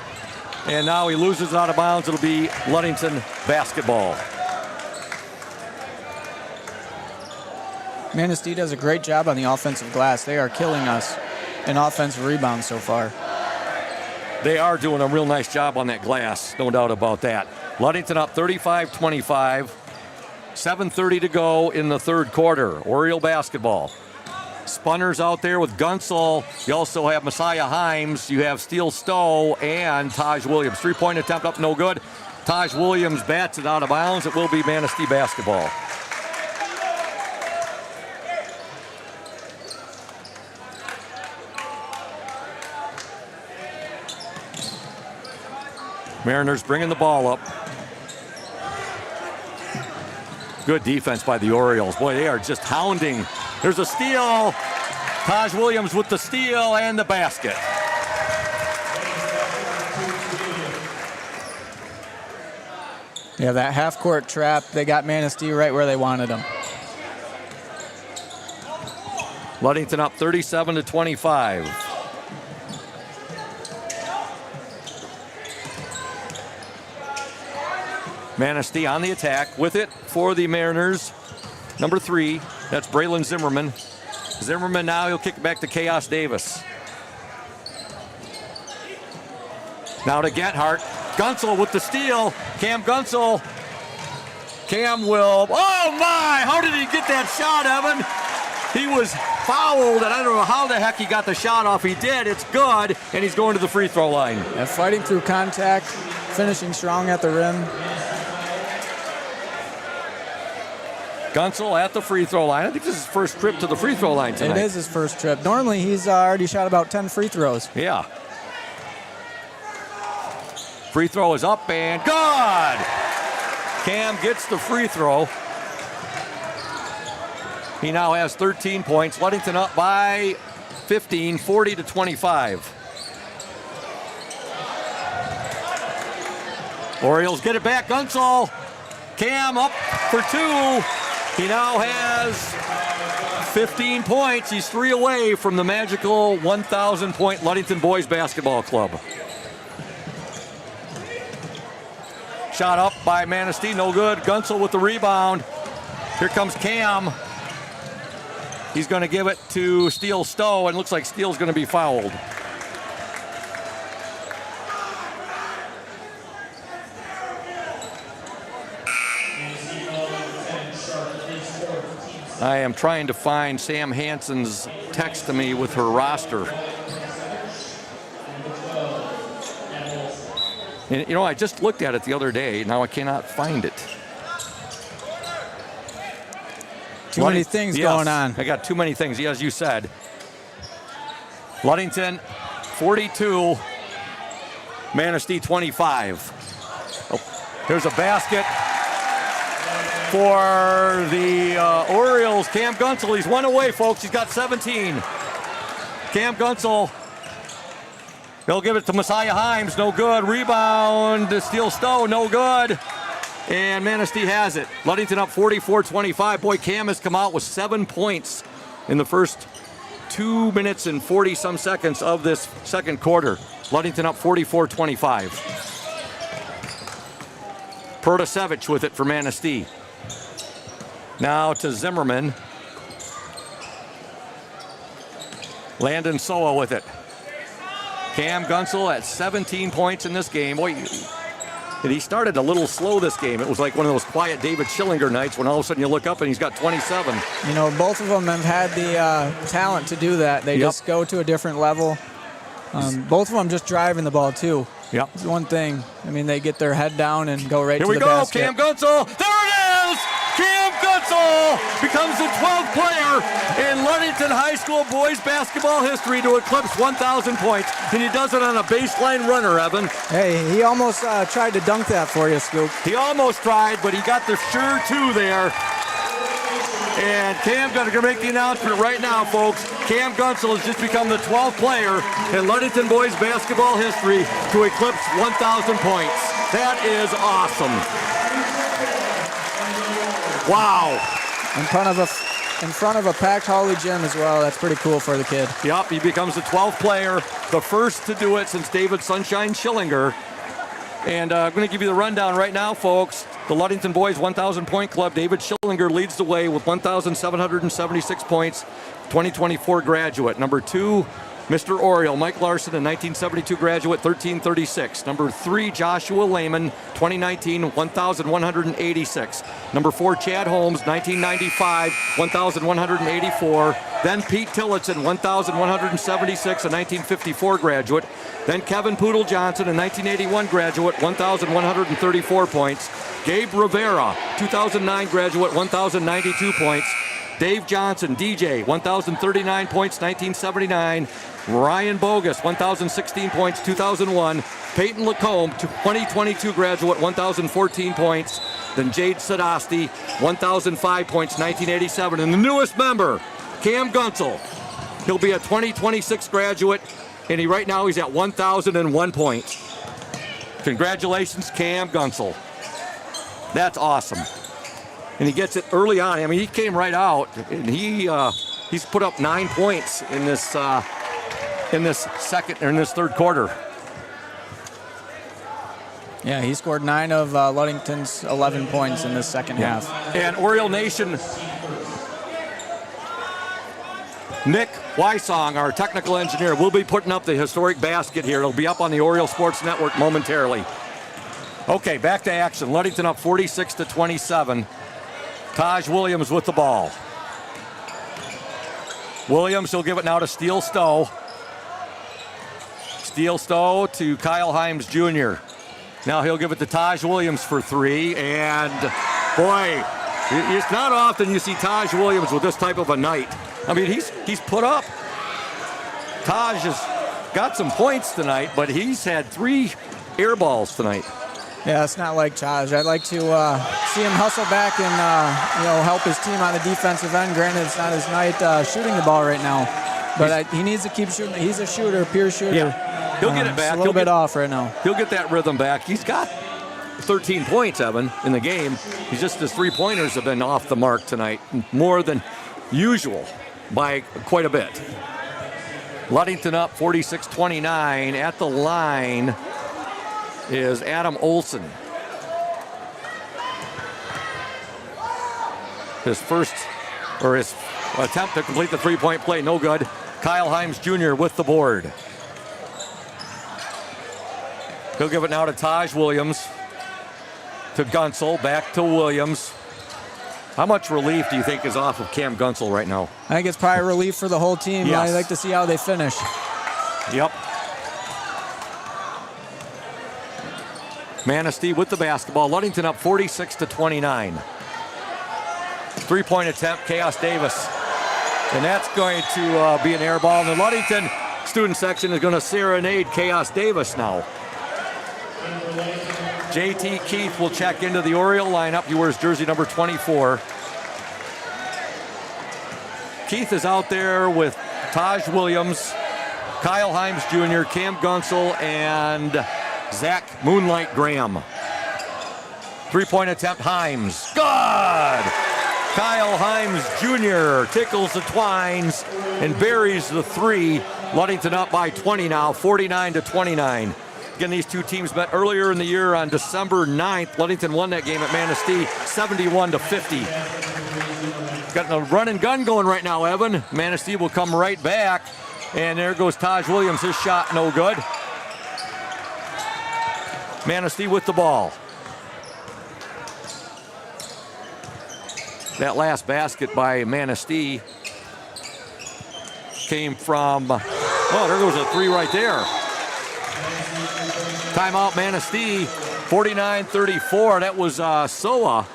And now he loses it out of bounds. It'll be Ludington basketball. Manistee does a great job on the offensive glass. They are killing us in offensive rebounds so far. They are doing a real nice job on that glass, no doubt about that. Ludington up 35-25. 7:30 to go in the third quarter. Oriole basketball. Spunner's out there with Gunsel. You also have Messiah Himes. You have Steele Stowe and Taj Williams. 3-point attempt up, no good. Taj Williams bats it out of bounds. It will be Manistee basketball. Mariners bringing the ball up. Good defense by the Orioles. Boy, they are just hounding. There's a steal. Taj Williams with the steal and the basket. Yeah, that half-court trap, they got Manistee right where they wanted them. Ludington up 37-25. Manistee on the attack with it for the Mariners. Number 3, that's Braylon Zimmerman. Zimmerman now, he'll kick it back to Chaos Davis. Now to Gethart. Gunsel with the steal. Cam Gunsel. Cam will, oh my, how did he get that shot, Evan? He was fouled, and I don't know how the heck he got the shot off. He did, it's good, and he's going to the free throw line. Yeah, fighting through contact, finishing strong at the rim. Gunsel at the free throw line. I think this is his first trip to the free throw line tonight. It is his first trip. Normally, he's already shot about 10 free throws. Yeah. Free throw is up and good! Cam gets the free throw. He now has 13 points. Ludington up by 15, 40-25. Orioles get it back. Gunsel. Cam up for 2. He now has 15 points. He's 3 away from the magical 1,000-point Ludington Boys Basketball Club. Shot up by Manistee, no good. Gunsel with the rebound. Here comes Cam. He's going to give it to Steele Stowe, and looks like Steele's going to be fouled. I am trying to find Sam Hansen's text to me with her roster. And, you know, I just looked at it the other day. Now I cannot find it. Too many things going on. I got too many things, as you said. Ludington 42, Manistee 25. Oh, there's a basket for the Orioles. Cam Gunsel, he's one away, folks. He's got 17. Cam Gunsel, he'll give it to Messiah Himes, no good. Rebound to Steele Stowe, no good. And Manistee has it. Ludington up 44-25. Boy, Cam has come out with 7 points in the first 2 minutes and 40-some seconds of this second quarter. Ludington up 44-25. Protasevich with it for Manistee. Now to Zimmerman. Landon Soa with it. Cam Gunsel at 17 points in this game. Boy, and he started a little slow this game. It was like one of those quiet David Schillinger nights when all of a sudden you look up and he's got 27. You know, both of them have had the talent to do that. They just go to a different level. Both of them just driving the ball, too. Yep. It's one thing. I mean, they get their head down and go right to the basket. Here we go, Cam Gunsel. There it is! Cam Gunsel becomes the 12th player in Ludington High School boys basketball history to eclipse 1,000 points. And he does it on a baseline runner, Evan. Hey, he almost tried to dunk that for you, Scoop. He almost tried, but he got the sure two there. And Cam's going to make the announcement right now, folks. Cam Gunsel has just become the 12th player in Ludington boys basketball history to eclipse 1,000 points. That is awesome. Wow. In front of a packed Hawley Gym as well. That's pretty cool for the kid. Yep, he becomes the 12th player, the first to do it since David Sunshine Schillinger. And I'm going to give you the rundown right now, folks. The Ludington Boys 1,000 point club, David Schillinger leads the way with 1,776 points, 2024 graduate. Number 2, Mr. Oriole, Mike Larson, a 1972 graduate, 1,336. Number 3, Joshua Lehman, 2019, 1,186. Number 4, Chad Holmes, 1995, 1,184. Then Pete Tillotson, 1,176, a 1954 graduate. Then Kevin Poodle Johnson, a 1981 graduate, 1,134 points. Gabe Rivera, 2009 graduate, 1,092 points. Dave Johnson, DJ, 1,039 points, 1979. Ryan Bogus, 1,016 points, 2001. Peyton Lacombe, 2022 graduate, 1,014 points. Then Jade Sadasti, 1,005 points, 1987. And the newest member, Cam Gunsel. He'll be a 2026 graduate, and right now he's at 1,001 points. Congratulations, Cam Gunsel. That's awesome. And he gets it early on. I mean, he came right out, and he's put up 9 points in this third quarter. Yeah, he scored 9 of Ludington's 11 points in this second half. And Oriole Nation, Nick Wysong, our technical engineer, will be putting up the historic basket here. It'll be up on the Oriole Sports Network momentarily. Okay, back to action. Ludington up 46-27. Taj Williams with the ball. Williams, he'll give it now to Steele Stowe. Steele Stowe to Kyle Himes Jr. Now he'll give it to Taj Williams for 3. And boy, it's not often you see Taj Williams with this type of a night. I mean, he's put up. Taj has got some points tonight, but he's had 3 air balls tonight. Yeah, it's not like Taj. I'd like to see him hustle back and help his team on the defensive end. Granted, it's not his night shooting the ball right now, but he needs to keep shooting. He's a shooter, pure shooter. Yeah, he'll get it back. He's a little bit off right now. He'll get that rhythm back. He's got 13 points, Evan, in the game. He's just his 3-pointers have been off the mark tonight, more than usual by quite a bit. Ludington up 46-29 at the line is Adam Olson. His attempt to complete the 3-point play, no good. Kyle Himes Jr. with the board. He'll give it now to Taj Williams. To Gunsel, back to Williams. How much relief do you think is off of Cam Gunsel right now? I think it's probably relief for the whole team. Yes. I'd like to see how they finish. Yep. Manistee with the basketball. Ludington up 46-29. Three-point attempt, Chaos Davis. And that's going to be an air ball. And the Ludington student section is going to serenade Chaos Davis now. JT Keith will check into the Oriole lineup. He wears jersey number 24. Keith is out there with Taj Williams, Kyle Himes Jr., Cam Gunsel, and Zach Moonlight Graham. Three-point attempt, Himes. Good! Kyle Himes Jr. tickles the twines and buries the three. Ludington up by 20 now, 49-29. Again, these two teams met earlier in the year on December 9th. Ludington won that game at Manistee 71-50. Got a run and gun going right now, Evan. Manistee will come right back. And there goes Taj Williams. His shot no good. Manistee with the ball. That last basket by Manistee came from, oh, there goes a three right there. Timeout Manistee, 49-34. That was Soa.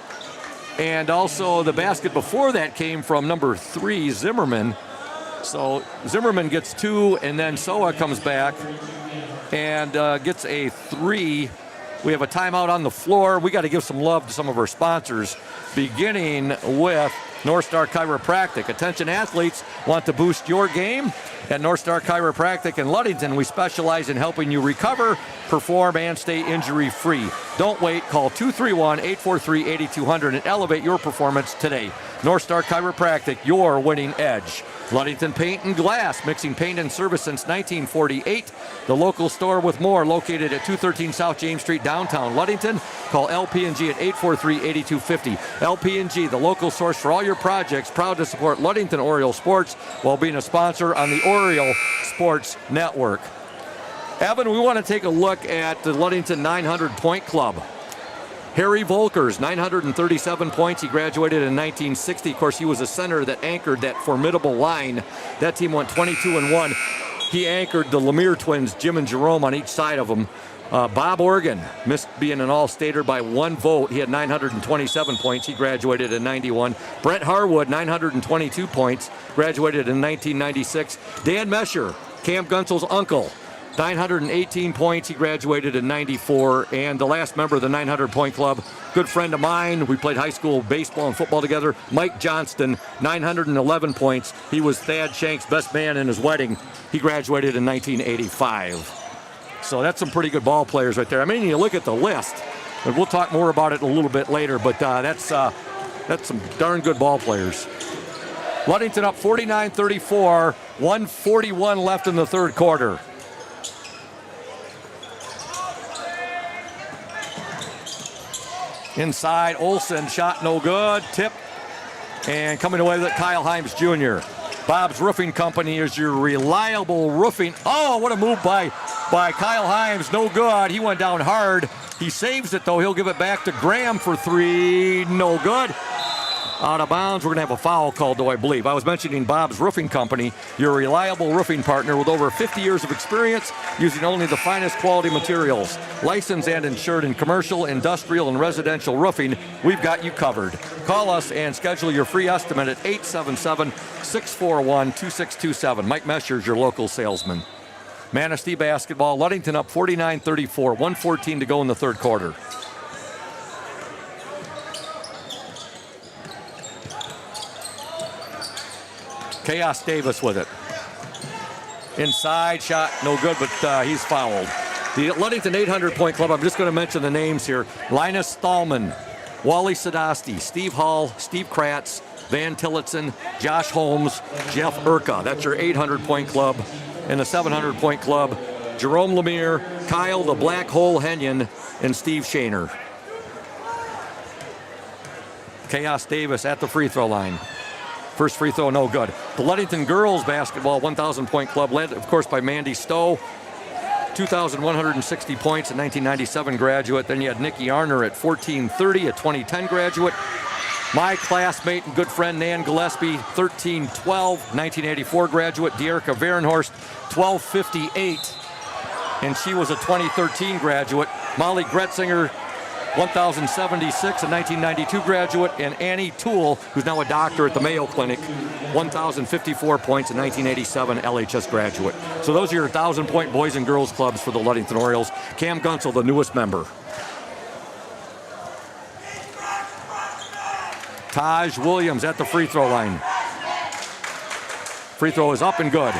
And also the basket before that came from number 3, Zimmerman. So Zimmerman gets 2, and then Soa comes back and gets a 3. We have a timeout on the floor. We got to give some love to some of our sponsors, beginning with North Star Chiropractic. Attention athletes, want to boost your game? At North Star Chiropractic in Ludington, we specialize in helping you recover, perform, and stay injury-free. Don't wait. Call 231-843-8200 and elevate your performance today. North Star Chiropractic, your winning edge. Ludington Paint and Glass, mixing paint and service since 1948. The local store with more, located at 213 South James Street, downtown Ludington. Call LP&G at 843-8250. LP&G, the local source for all your projects, proud to support Ludington Orioles sports while being a sponsor on the Oriole Sports Network. Evan, we want to take a look at the Ludington 900-point club. Harry Volkers, 937 points. He graduated in 1960. Of course, he was a center that anchored that formidable line. That team went 22-1. He anchored the Lemire twins, Jim and Jerome, on each side of him. Bob Organ missed being an All-Stater by 1 vote. He had 927 points. He graduated in 91. Brent Harwood, 922 points, graduated in 1996. Dan Mesher, Cam Gunsel's uncle, 918 points. He graduated in 94. And the last member of the 900-point club, good friend of mine. We played high school baseball and football together. Mike Johnston, 911 points. He was Thad Shank's best man in his wedding. He graduated in 1985. So that's some pretty good ball players right there. I mean, you look at the list, and we'll talk more about it a little bit later, but that's some darn good ball players. Ludington up 49-34, 1:41 left in the third quarter. Inside, Olsen, shot no good, tip, and coming away with it, Kyle Himes Jr. Bob's Roofing Company is your reliable roofing. Oh, what a move by Kyle Himes, no good. He went down hard. He saves it, though. He'll give it back to Graham for 3, no good. Out of bounds. We're going to have a foul called, though, I believe. I was mentioning Bob's Roofing Company, your reliable roofing partner with over 50 years of experience using only the finest quality materials. Licensed and insured in commercial, industrial, and residential roofing. We've got you covered. Call us and schedule your free estimate at 877-641-2627. Mike Mesher's your local salesman. Manistee basketball. Ludington up 49-34. 1:14 to go in the third quarter. Chaos Davis with it. Inside shot, no good, but he's fouled. The Ludington 800-point club, I'm just going to mention the names here. Linus Stallman, Wally Sadasti, Steve Hall, Steve Kratz, Van Tillotson, Josh Holmes, Jeff Urka. That's your 800-point club. And the 700-point club, Jerome Lemire, Kyle the Black Hole Henyon, and Steve Shaner. Chaos Davis at the free throw line. First free throw, no good. The Ludington girls basketball 1,000-point club, led, of course, by Mandy Stowe. 2,160 points, a 1997 graduate. Then you had Nikki Arner at 1430, a 2010 graduate. My classmate and good friend Nan Gillespie, 1312, 1984 graduate. Dearica Varenhorst, 1258, and she was a 2013 graduate. Molly Gretzinger, 1076, a 1992 graduate. And Annie Toole, who's now a doctor at the Mayo Clinic, 1054 points, a 1987 LHS graduate. So those are your 1,000-point boys and girls clubs for the Ludington Orioles. Cam Gunsel, the newest member. Taj Williams at the free throw line. Free throw is up and good.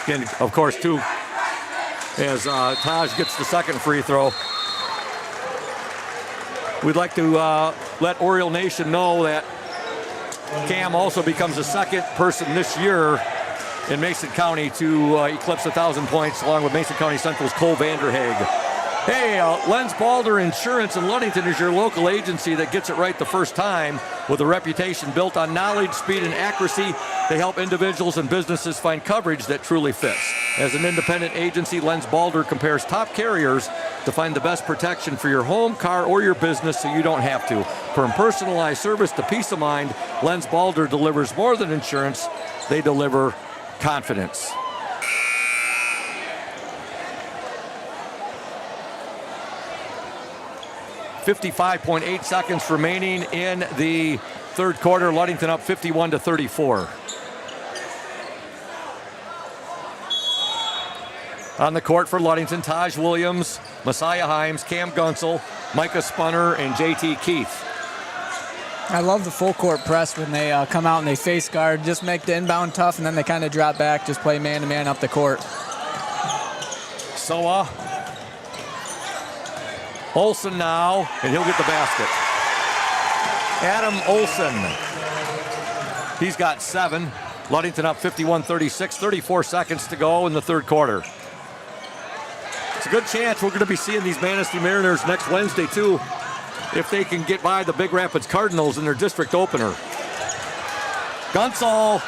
Again, of course, too, as Taj gets the second free throw. We'd like to let Oriole Nation know that Cam also becomes the second person this year in Mason County to eclipse 1,000 points, along with Mason County Central's Cole Vanderhaeg. Hey, Lenz Balder Insurance in Ludington is your local agency that gets it right the first time. With a reputation built on knowledge, speed, and accuracy, they help individuals and businesses find coverage that truly fits. As an independent agency, Lenz Balder compares top carriers to find the best protection for your home, car, or your business so you don't have to. From personalized service to peace of mind, Lenz Balder delivers more than insurance. They deliver confidence. .8 seconds remaining in the third quarter. Ludington up 51-34. On the court for Ludington, Taj Williams, Messiah Himes, Cam Gunsel, Micah Spunner, and JT Keith. I love the full court press when they come out and they face guard, just make the inbound tough, and then they kind of drop back, just play man-to-man up the court. So, Olsen now, and he'll get the basket. Adam Olsen. He's got 7. Ludington up 51-36, 34 seconds to go in the third quarter. It's a good chance we're going to be seeing these Manistee Mariners next Wednesday, too, if they can get by the Big Rapids Cardinals in their district opener. Gunsel.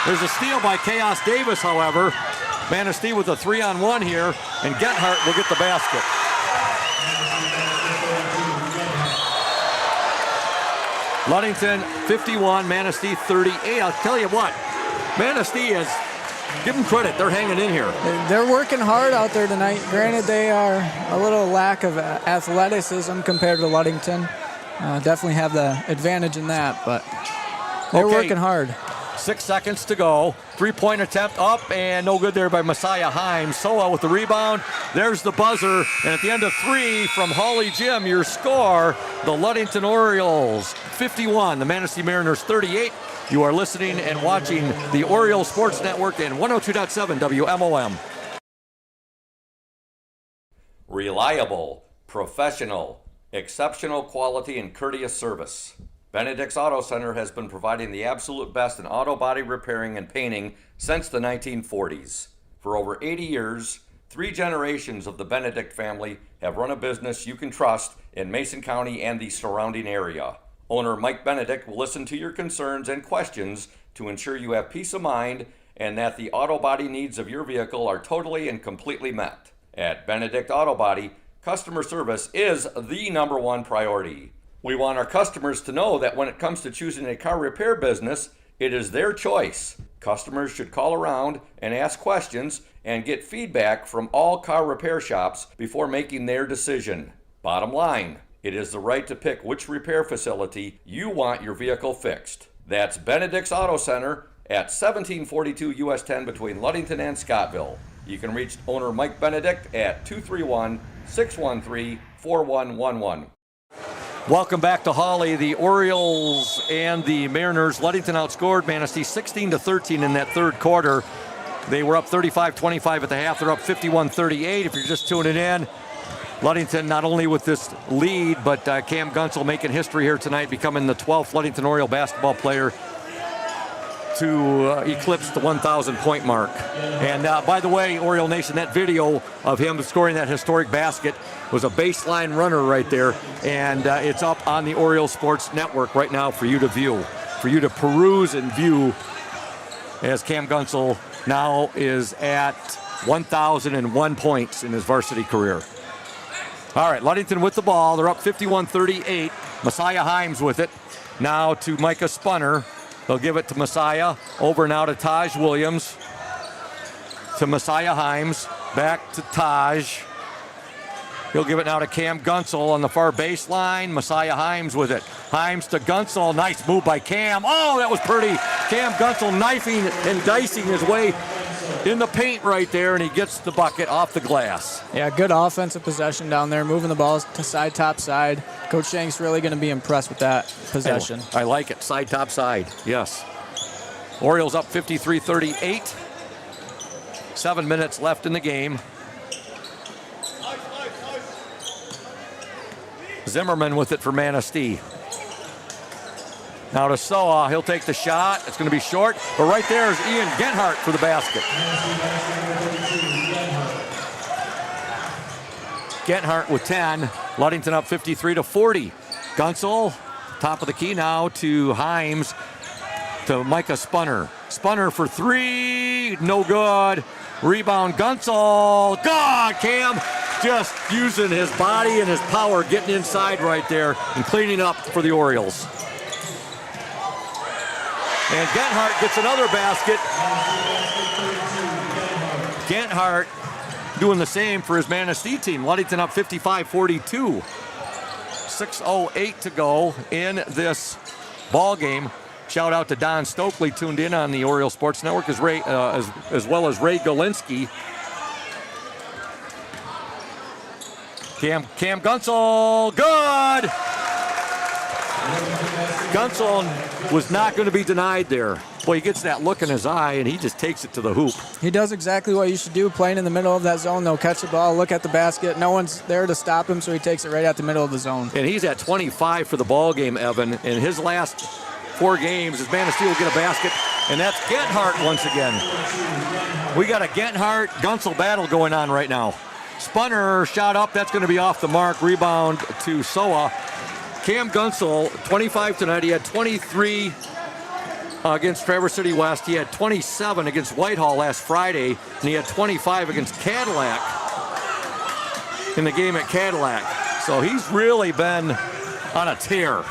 There's a steal by Chaos Davis, however. Manistee with a 3-on-1 here, and Gethart will get the basket. Ludington 51, Manistee 38. I'll tell you what, Manistee is, give them credit, they're hanging in here. They're working hard out there tonight. Granted, they are a little lack of athleticism compared to Ludington. Definitely have the advantage in that, but they're working hard. 6 seconds to go. 3-point attempt up and no good there by Messiah Himes. Soa with the rebound. There's the buzzer. And at the end of 3 from Hawley Gym, your score, the Ludington Orioles 51, the Manistee Mariners 38. You are listening and watching the Orioles Sports Network and 102.7 WMOM. Reliable, professional, exceptional quality and courteous service. Benedict's Auto Center has been providing the absolute best in auto body repairing and painting since the 1940s. For over 80 years, 3 generations of the Benedict family have run a business you can trust in Mason County and the surrounding area. Owner Mike Benedict will listen to your concerns and questions to ensure you have peace of mind and that the auto body needs of your vehicle are totally and completely met. At Benedict Auto Body, customer service is the #1 priority. We want our customers to know that when it comes to choosing a car repair business, it is their choice. Customers should call around and ask questions and get feedback from all car repair shops before making their decision. Bottom line, it is the right to pick which repair facility you want your vehicle fixed. That's Benedict's Auto Center at 1742 US 10 between Ludington and Scottville. You can reach owner Mike Benedict at 231-613-4111. Welcome back to Hawley. The Orioles and the Mariners. Ludington outscored Manistee 16-13 in that third quarter. They were up 35-25 at the half. They're up 51-38 if you're just tuning in. Ludington not only with this lead, but Cam Gunsel making history here tonight, becoming the 12th Ludington Oriole basketball player to eclipse the 1,000-point mark. And by the way, Oriole Nation, that video of him scoring that historic basket was a baseline runner right there, and it's up on the Oriole Sports Network right now for you to view. for you to peruse and view as Cam Gunsel now is at 1,001 points in his varsity career. All right, Ludington with the ball. They're up 51-38. Messiah Himes with it. Now to Micah Spunner. They'll give it to Messiah. Over now to Taj Williams. To Messiah Himes. Back to Taj. He'll give it now to Cam Gunsel on the far baseline. Messiah Himes with it. Himes to Gunsel. Nice move by Cam. Oh, that was pretty. Cam Gunsel knifing and dicing his way in the paint right there, and he gets the bucket off the glass. Yeah, good offensive possession down there, moving the ball to side, top side. Coach Shank's really going to be impressed with that possession. I like it. Side, top side. Yes. Orioles up 53-38. 7 minutes left in the game. Zimmerman with it for Manistee. Now to Soa, he'll take the shot. It's going to be short, but right there is Ian Genhart for the basket. Genhart with 10. Ludington up 53-40. Gunsel, top of the key now to Himes, to Micah Spunner. Spunner for three, no good. Rebound Gunsel, God, Cam just using his body and his power, getting inside right there and cleaning up for the Orioles. And Genhart gets another basket. Genhart doing the same for his Manistee team. Ludington up 55-42. 6:08 to go in this ball game. Shout out to Don Stokely, tuned in on the Oriole Sports Network, as well as Ray Golinsky. Cam Gunsel, good! Gunsel was not going to be denied there. Boy, he gets that look in his eye, and he just takes it to the hoop. He does exactly what you should do, playing in the middle of that zone. They'll catch the ball, look at the basket. No one's there to stop him, so he takes it right at the middle of the zone. And he's at 25 for the ball game, Evan. In his last 4 games, his Manistee will get a basket, and that's Genhart once again. We got a Genhart-Gunsel battle going on right now. Spunner shot up, that's going to be off the mark. Rebound to Soa. Cam Gunsel, 25 tonight. He had 23 against Traverse City West. He had 27 against Whitehall last Friday, and he had 25 against Cadillac in the game at Cadillac. So he's really been on a tear.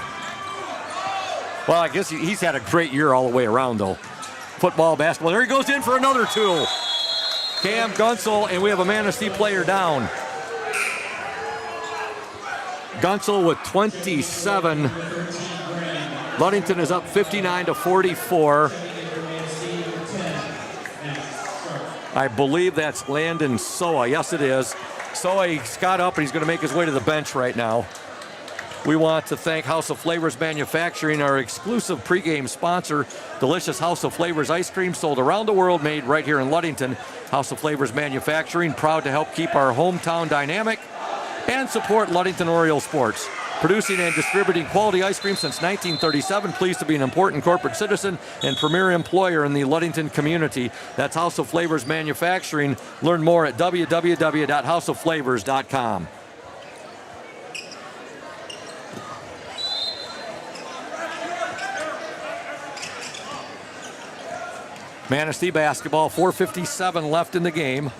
Well, I guess he's had a great year all the way around, though. Football, basketball. There he goes in for another 2. Cam Gunsel, and we have a Manistee player down. Gunsel with 27. Ludington is up 59-44. I believe that's Landon Soa. Yes, it is. Soa, he's got up and he's going to make his way to the bench right now. We want to thank House of Flavors Manufacturing, our exclusive pregame sponsor. Delicious House of Flavors ice cream sold around the world, made right here in Ludington. House of Flavors Manufacturing, proud to help keep our hometown dynamic and support Ludington Orioles sports. Producing and distributing quality ice cream since 1937. Pleased to be an important corporate citizen and premier employer in the Ludington community. That's House of Flavors Manufacturing. Learn more at www.houseofflavors.com. Manistee basketball, 4:57 left in the game.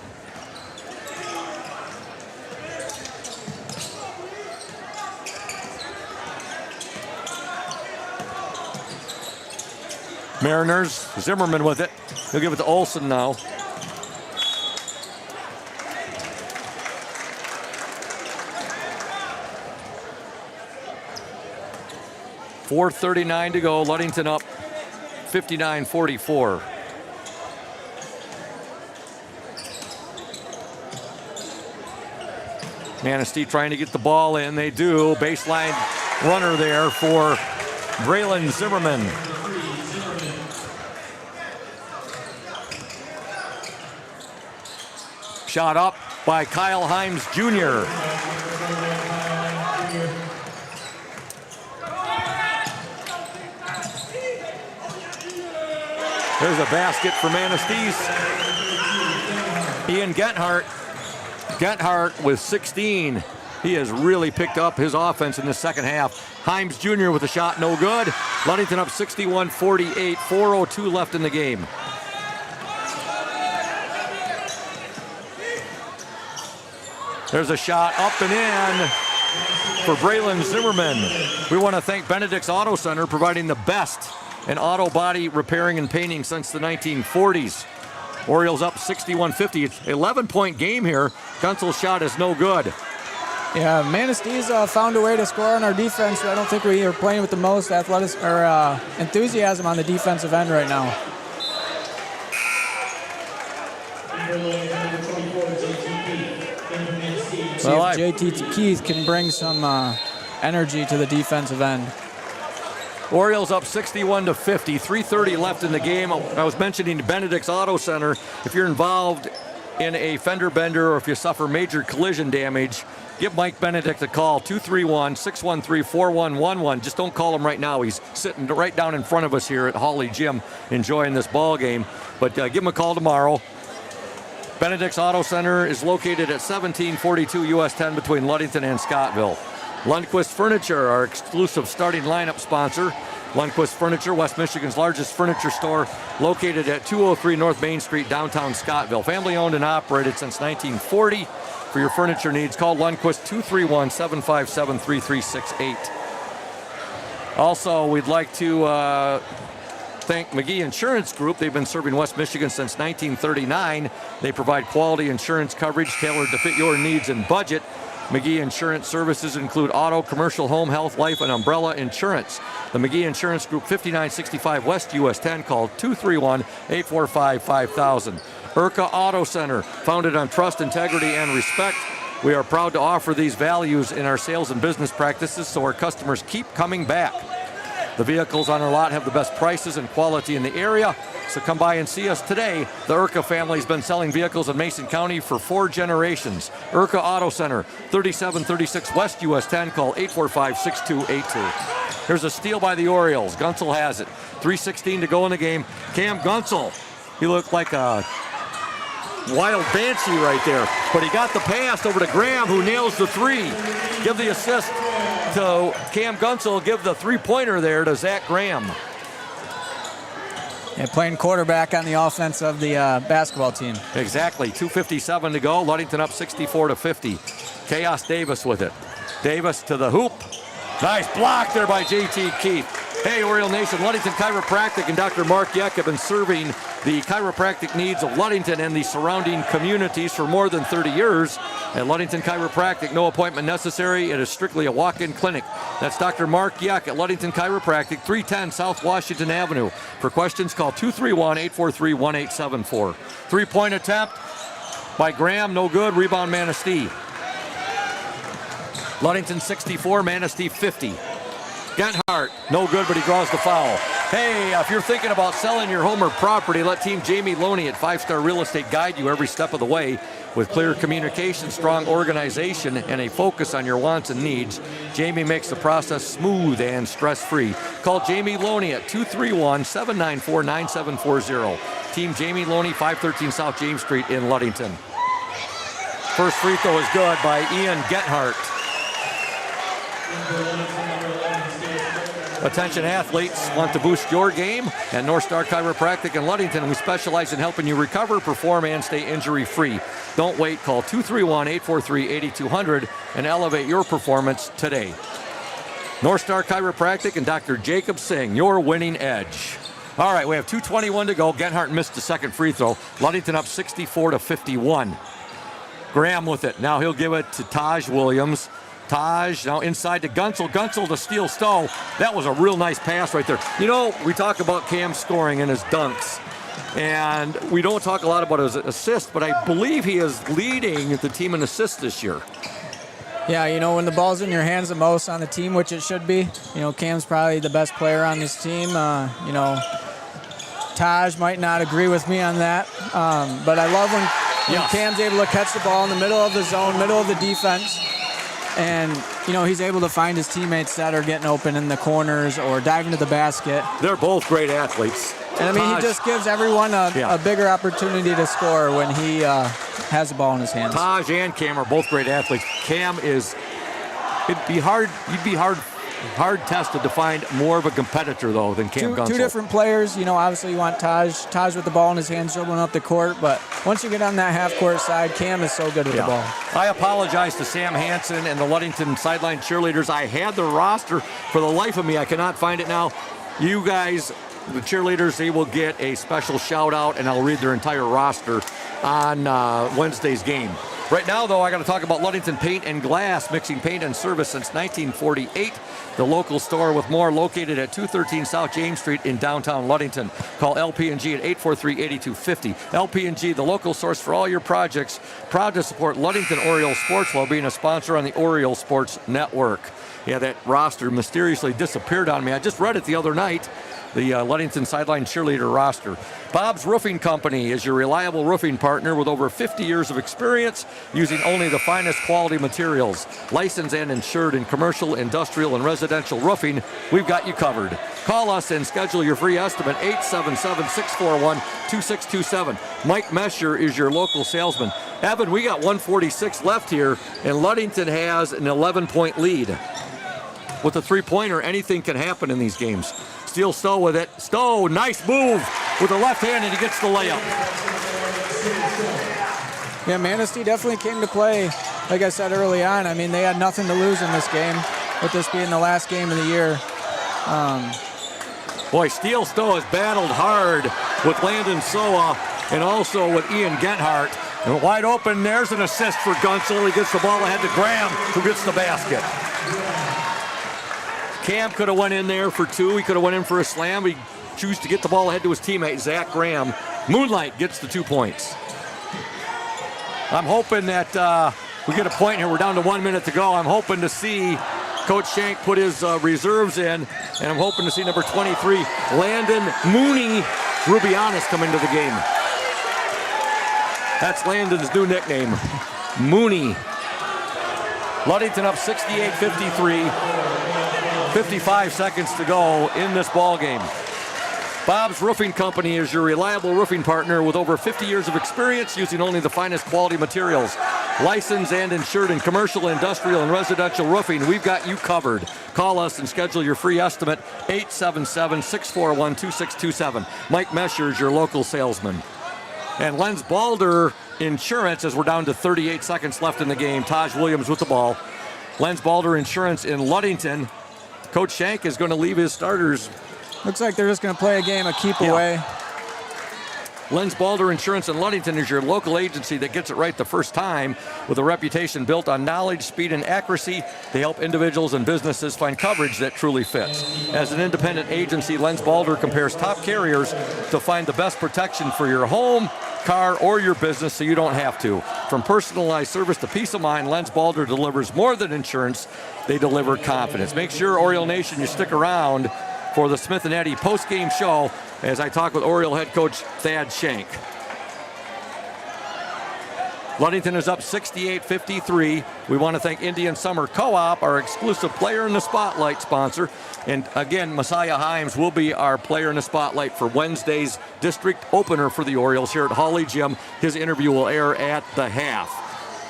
Mariners, Zimmerman with it. He'll give it to Olsen now. .439 to go. Ludington up 59-44. Manistee trying to get the ball in. They do. Baseline runner there for Braylon Zimmerman. Shot up by Kyle Himes Jr. There's a basket for Manistee's Ian Genhart. Genhart with 16. He has really picked up his offense in the second half. Himes Jr. with a shot, no good. Ludington up 61-48, 4:02 left in the game. There's a shot up and in for Braylon Zimmerman. We want to thank Benedict's Auto Center, providing the best in auto body repairing and painting since the 1940s. Orioles up 61-50. It's an 11-point game here. Gunsel's shot is no good. Yeah, Manistee's found a way to score on our defense. I don't think we are playing with the most enthusiasm on the defensive end right now. See if JT Keith can bring some energy to the defensive end. Orioles up 61-50, 3:30 left in the game. I was mentioning Benedict's Auto Center. If you're involved in a fender bender or if you suffer major collision damage, give Mike Benedict a call, 231-613-4111. Just don't call him right now. He's sitting right down in front of us here at Hawley Gym enjoying this ball game. But give him a call tomorrow. Benedict's Auto Center is located at 1742 US 10 between Ludington and Scottville. Lundquist Furniture, our exclusive starting lineup sponsor. Lundquist Furniture, West Michigan's largest furniture store, located at 203 North Main Street, downtown Scottville. Family owned and operated since 1940. For your furniture needs, call Lundquist 231-757-3368. Also, we'd like to thank McGee Insurance Group. They've been serving West Michigan since 1939. They provide quality insurance coverage tailored to fit your needs and budget. McGee Insurance services include auto, commercial, home, health, life, and umbrella insurance. The McGee Insurance Group, 5965 West US 10, call 231-845-5000. IRCA Auto Center, founded on trust, integrity, and respect. We are proud to offer these values in our sales and business practices so our customers keep coming back. The vehicles on our lot have the best prices and quality in the area, so come by and see us today. The IRCA family has been selling vehicles in Mason County for 4 generations. IRCA Auto Center, 3736 West US 10, call 845-6282. Here's a steal by the Orioles. Gunsel has it. 3:16 to go in the game. Cam Gunsel, he looked like a wild banshee right there, but he got the pass over to Graham, who nails the 3. Give the assist to Cam Gunsel, give the 3-pointer there to Zach Graham. Yeah, playing quarterback on the offense of the basketball team. Exactly, 2:57 to go. Ludington up 64-50. Chaos Davis with it. Davis to the hoop. Nice block there by JT Keith. Hey, Oriole Nation, Ludington Chiropractic and Dr. Mark Yeck have been serving the chiropractic needs of Ludington and the surrounding communities for more than 30 years. At Ludington Chiropractic, no appointment necessary. It is strictly a walk-in clinic. That's Dr. Mark Yeck at Ludington Chiropractic, 310 South Washington Avenue. For questions, call 231-843-1874. 3-point attempt by Graham, no good. Rebound Manistee. Ludington 64, Manistee 50. Genhart, no good, but he draws the foul. Hey, if you're thinking about selling your home or property, let Team Jamie Loney at 5 Star Real Estate guide you every step of the way. With clear communication, strong organization, and a focus on your wants and needs, Jamie makes the process smooth and stress-free. Call Jamie Loney at 231-794-9740. Team Jamie Loney, 513 South James Street in Ludington. First free throw is good by Ian Genhart. Attention athletes, want to boost your game? At North Star Chiropractic in Ludington, we specialize in helping you recover, perform, and stay injury-free. Don't wait. Call 231-843-8200 and elevate your performance today. North Star Chiropractic and Dr. Jacob Singh, your winning edge. All right, we have 2:21 to go. Genhart missed the second free throw. Ludington up 64-51. Graham with it. Now he'll give it to Taj Williams. Taj now inside to Gunsel. Gunsel to steal Stowe. That was a real nice pass right there. You know, we talk about Cam scoring and his dunks, and we don't talk a lot about his assists, but I believe he is leading the team in assists this year. Yeah, you know, when the ball's in your hands the most on the team, which it should be, you know, Cam's probably the best player on this team. You know, Taj might not agree with me on that, but I love when Cam's able to catch the ball in the middle of the zone, middle of the defense. And, you know, he's able to find his teammates that are getting open in the corners or diving to the basket. They're both great athletes. And, I mean, he just gives everyone a bigger opportunity to score when he has the ball in his hands. Taj and Cam are both great athletes. Cam is It'd be hard. You'd be hard tested to find more of a competitor though than Cam Gunsel. Two different players. Obviously you want Taj with the ball in his hands dribbling up the court, but once you get on that half-court side, Cam is so good with the ball. I apologize to Sam Hansen and the Ludington sideline cheerleaders. I had the roster. For the life of me, I cannot find it now. You guys, the cheerleaders, they will get a special shout-out, and I'll read their entire roster on Wednesday's game. Right now, though, I got to talk about Ludington Paint and Glass, mixing paint and service since 1948. The local store with more, located at 213 South James Street in downtown Ludington. Call LP&G at 843-8250. LP&G, the local source for all your projects, proud to support Ludington Orioles sports while being a sponsor on the Orioles Sports Network. Yeah, that roster mysteriously disappeared on me. I just read it the other night. The Ludington sideline cheerleader roster. Bob's Roofing Company is your reliable roofing partner with over 50 years of experience using only the finest quality materials. Licensed and insured in commercial, industrial, and residential roofing, we've got you covered. Call us and schedule your free estimate, 877-641-2627. Mike Mesher is your local salesman. Evan, we got 146 left here, and Ludington has an 11-point lead. With a three-pointer, anything can happen in these games. Steele Stowe with it. Stowe, nice move with the left hand, and he gets the layup. Yeah, Manistee definitely came to play, like I said early on. I mean, they had nothing to lose in this game, with this being the last game of the year. Boy, Steele Stowe has battled hard with Landon Soa and also with Ian Genhart. And wide open, there's an assist for Gunsel. He gets the ball ahead to Graham, who gets the basket. Cam could have went in there for two. He could have went in for a slam. He chose to get the ball ahead to his teammate, Zach Graham. Moonlight gets the 2 points. I'm hoping that we get a point here. We're down to 1 minute to go. I'm hoping to see Coach Shank put his reserves in, and I'm hoping to see number 23, Landon Mooney Rubianis, come into the game. That's Landon's new nickname, Mooney. Ludington up 68-53. 55 seconds to go in this ball game. Bob's Roofing Company is your reliable roofing partner with over 50 years of experience using only the finest quality materials. Licensed and insured in commercial, industrial, and residential roofing, we've got you covered. Call us and schedule your free estimate, 877-641-2627. Mike Mesher is your local salesman. And Lenz Balder Insurance, as we're down to 38 seconds left in the game. Taj Williams with the ball. Lenz Balder Insurance in Ludington. Coach Shank is going to leave his starters. Looks like they're just going to play a game of keep away. Lenz Balder Insurance in Ludington is your local agency that gets it right the first time, with a reputation built on knowledge, speed, and accuracy. They help individuals and businesses find coverage that truly fits. As an independent agency, Lenz Balder compares top carriers to find the best protection for your home, car, or your business so you don't have to. From personalized service to peace of mind, Lenz Balder delivers more than insurance. They deliver confidence. Make sure, Oriole Nation, you stick around for the Smith & Eddy post-game show as I talk with Oriole head coach Thad Shank. Ludington is up 68-53. We want to thank Indian Summer Co-op, our exclusive Player in the Spotlight sponsor. And again, Messiah Himes will be our Player in the Spotlight for Wednesday's district opener for the Orioles here at Hawley Gym. His interview will air at the half.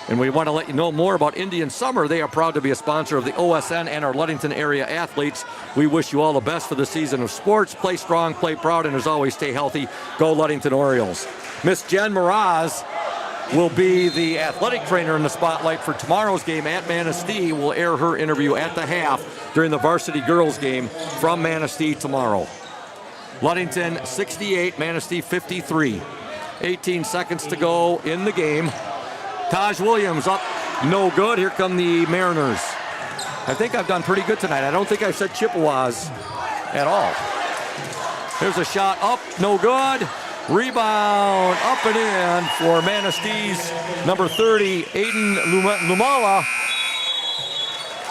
And we want to let you know more about Indian Summer. They are proud to be a sponsor of the OSN and our Ludington area athletes. We wish you all the best for the season of sports. Play strong, play proud, and as always, stay healthy. Go Ludington Orioles. Miss Jen Mraz will be the athletic trainer in the spotlight for tomorrow's game at Manistee. We'll air her interview at the half during the varsity girls game from Manistee tomorrow. Ludington 68, Manistee 53. 18 seconds to go in the game. Taj Williams up, no good. Here come the Mariners. I think I've done pretty good tonight. I don't think I've said Chippewas at all. Here's a shot up, no good. Rebound up and in for Manistee's number 30, Aiden Lumala.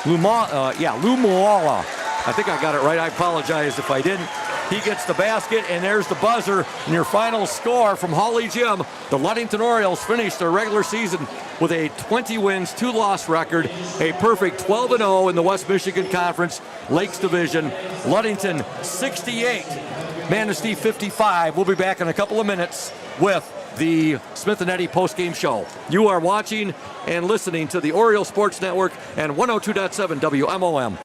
Lumala. I think I got it right. I apologize if I didn't. He gets the basket, and there's the buzzer. And your final score from Hawley Gym, the Ludington Orioles finished their regular season with a 20 wins, 2-loss record, a perfect 12-0 in the West Michigan Conference Lakes Division. Ludington 68, Manistee 55. We'll be back in a couple of minutes with the Smith and Eddy postgame show. You are watching and listening to the Orioles Sports Network and 102.7 WMOM.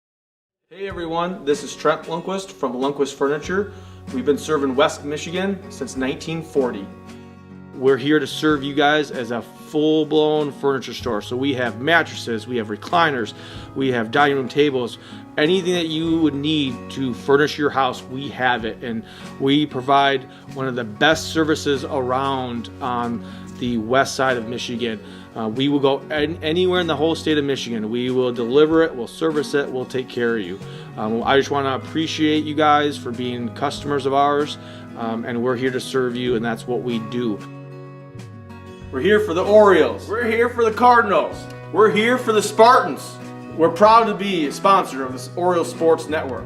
Hey everyone, this is Trent Lundquist from Lundquist Furniture. We've been serving West Michigan since 1940. We're here to serve you guys as a full-blown furniture store. So we have mattresses, we have recliners, we have dining room tables, anything that you would need to furnish your house, we have it. And we provide one of the best services around on the west side of Michigan. We will go anywhere in the whole state of Michigan. We will deliver it, we'll service it, we'll take care of you. I just want to appreciate you guys for being customers of ours, and we're here to serve you, and that's what we do. We're here for the Orioles. We're here for the Cardinals. We're here for the Spartans. We're proud to be a sponsor of this Orioles Sports Network.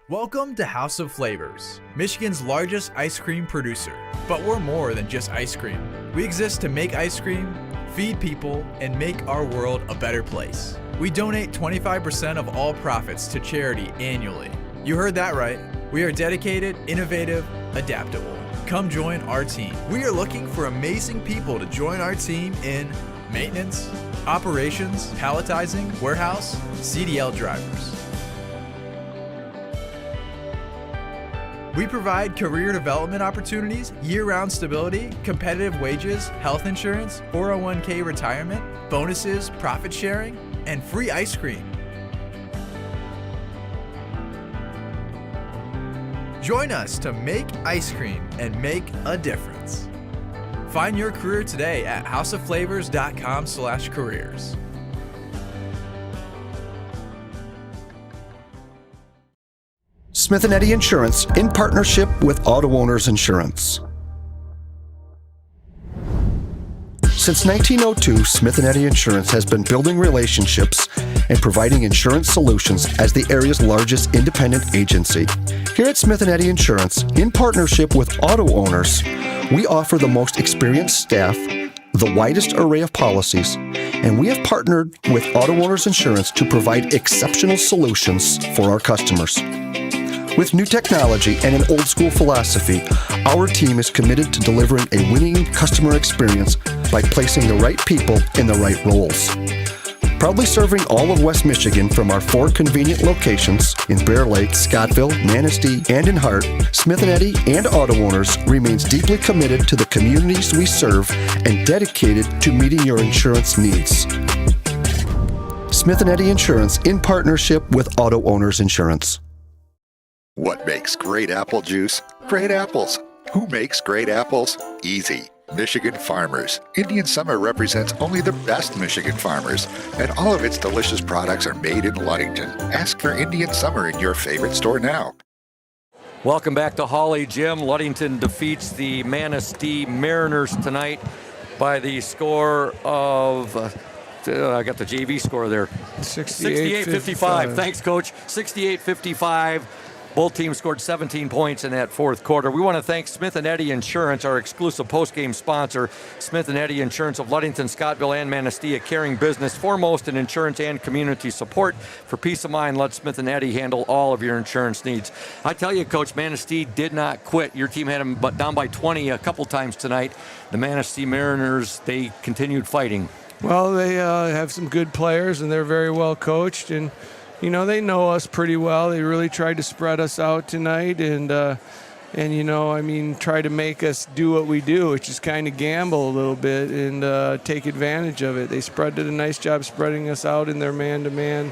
Welcome to House of Flavors, Michigan's largest ice cream producer. But we're more than just ice cream. We exist to make ice cream, feed people, and make our world a better place. We donate 25% of all profits to charity annually. You heard that right. We are dedicated, innovative, adaptable. Come join our team. We are looking for amazing people to join our team in maintenance, operations, palletizing, warehouse, CDL drivers. We provide career development opportunities, year-round stability, competitive wages, health insurance, 401k retirement, bonuses, profit sharing, and free ice cream. Join us to make ice cream and make a difference. Find your career today at houseofflavors.com/careers. Smith and Eddy Insurance in partnership with Auto Owners Insurance. Since 1902, Smith and Eddy Insurance has been building relationships and providing insurance solutions as the area's largest independent agency. Here at Smith and Eddy Insurance, in partnership with Auto Owners, we offer the most experienced staff, the widest array of policies, and we have partnered with Auto Owners Insurance to provide exceptional solutions for our customers. With new technology and an old-school philosophy, our team is committed to delivering a winning customer experience by placing the right people in the right roles. Proudly serving all of West Michigan from our 4 convenient locations in Bear Lake, Scottville, Manistee, and in Hart, Smith & Eddy and Auto Owners remains deeply committed to the communities we serve and dedicated to meeting your insurance needs. Smith & Eddy Insurance in partnership with Auto Owners Insurance. What makes great apple juice? Great apples. Who makes great apples? Easy. Michigan farmers. Indian Summer represents only the best Michigan farmers, and all of its delicious products are made in Ludington. Ask for Indian Summer in your favorite store now. Welcome back to Hawley Gym. Ludington defeats the Manistee Mariners tonight by the score of, I got the JV score there. 68-55. Thanks, Coach. 68-55. Both teams scored 17 points in that fourth quarter. We want to thank Smith & Eddy Insurance, our exclusive postgame sponsor. Smith & Eddy Insurance of Ludington, Scottville, and Manistee, a caring business, foremost in insurance and community support. For peace of mind, let Smith & Eddy handle all of your insurance needs. I tell you, Coach, Manistee did not quit. Your team had them down by 20 a couple times tonight. The Manistee Mariners, they continued fighting. Well, they have some good players, and they're very well coached, and you know, they know us pretty well. They really tried to spread us out tonight and you know, I mean, try to make us do what we do, which is kind of gamble a little bit and take advantage of it. They did a nice job spreading us out in their man-to-man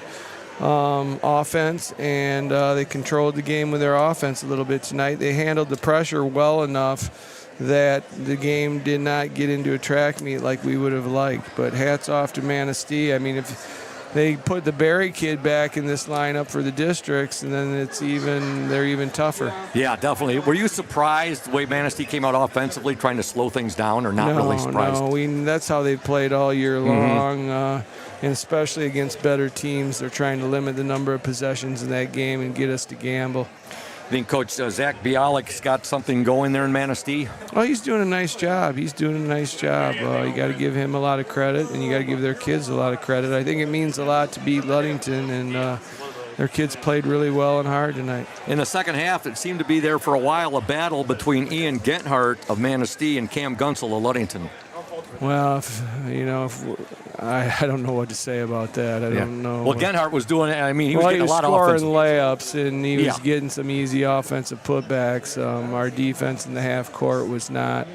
offense, and they controlled the game with their offense a little bit tonight. They handled the pressure well enough that the game did not get into a track meet like we would have liked. But hats off to Manistee. I mean, if they put the Barry kid back in this lineup for the districts, and then they're even tougher. Yeah, definitely. Were you surprised the way Manistee came out offensively, trying to slow things down, or not really surprised? No, that's how they've played all year long, and especially against better teams. They're trying to limit the number of possessions in that game and get us to gamble. I think Coach Zach Bialik's got something going there in Manistee. Oh, he's doing a nice job. You got to give him a lot of credit, and you got to give their kids a lot of credit. I think it means a lot to beat Ludington, and their kids played really well and hard tonight. In the second half, it seemed to be there for a while, a battle between Ian Genthart of Manistee and Cam Gunsel of Ludington. Well, I don't know what to say about that. I don't know. Well, Genthart was doing it. I mean, he was getting a lot of scoring offensive layups, and he was getting some easy offensive putbacks. Our defense in the half court was not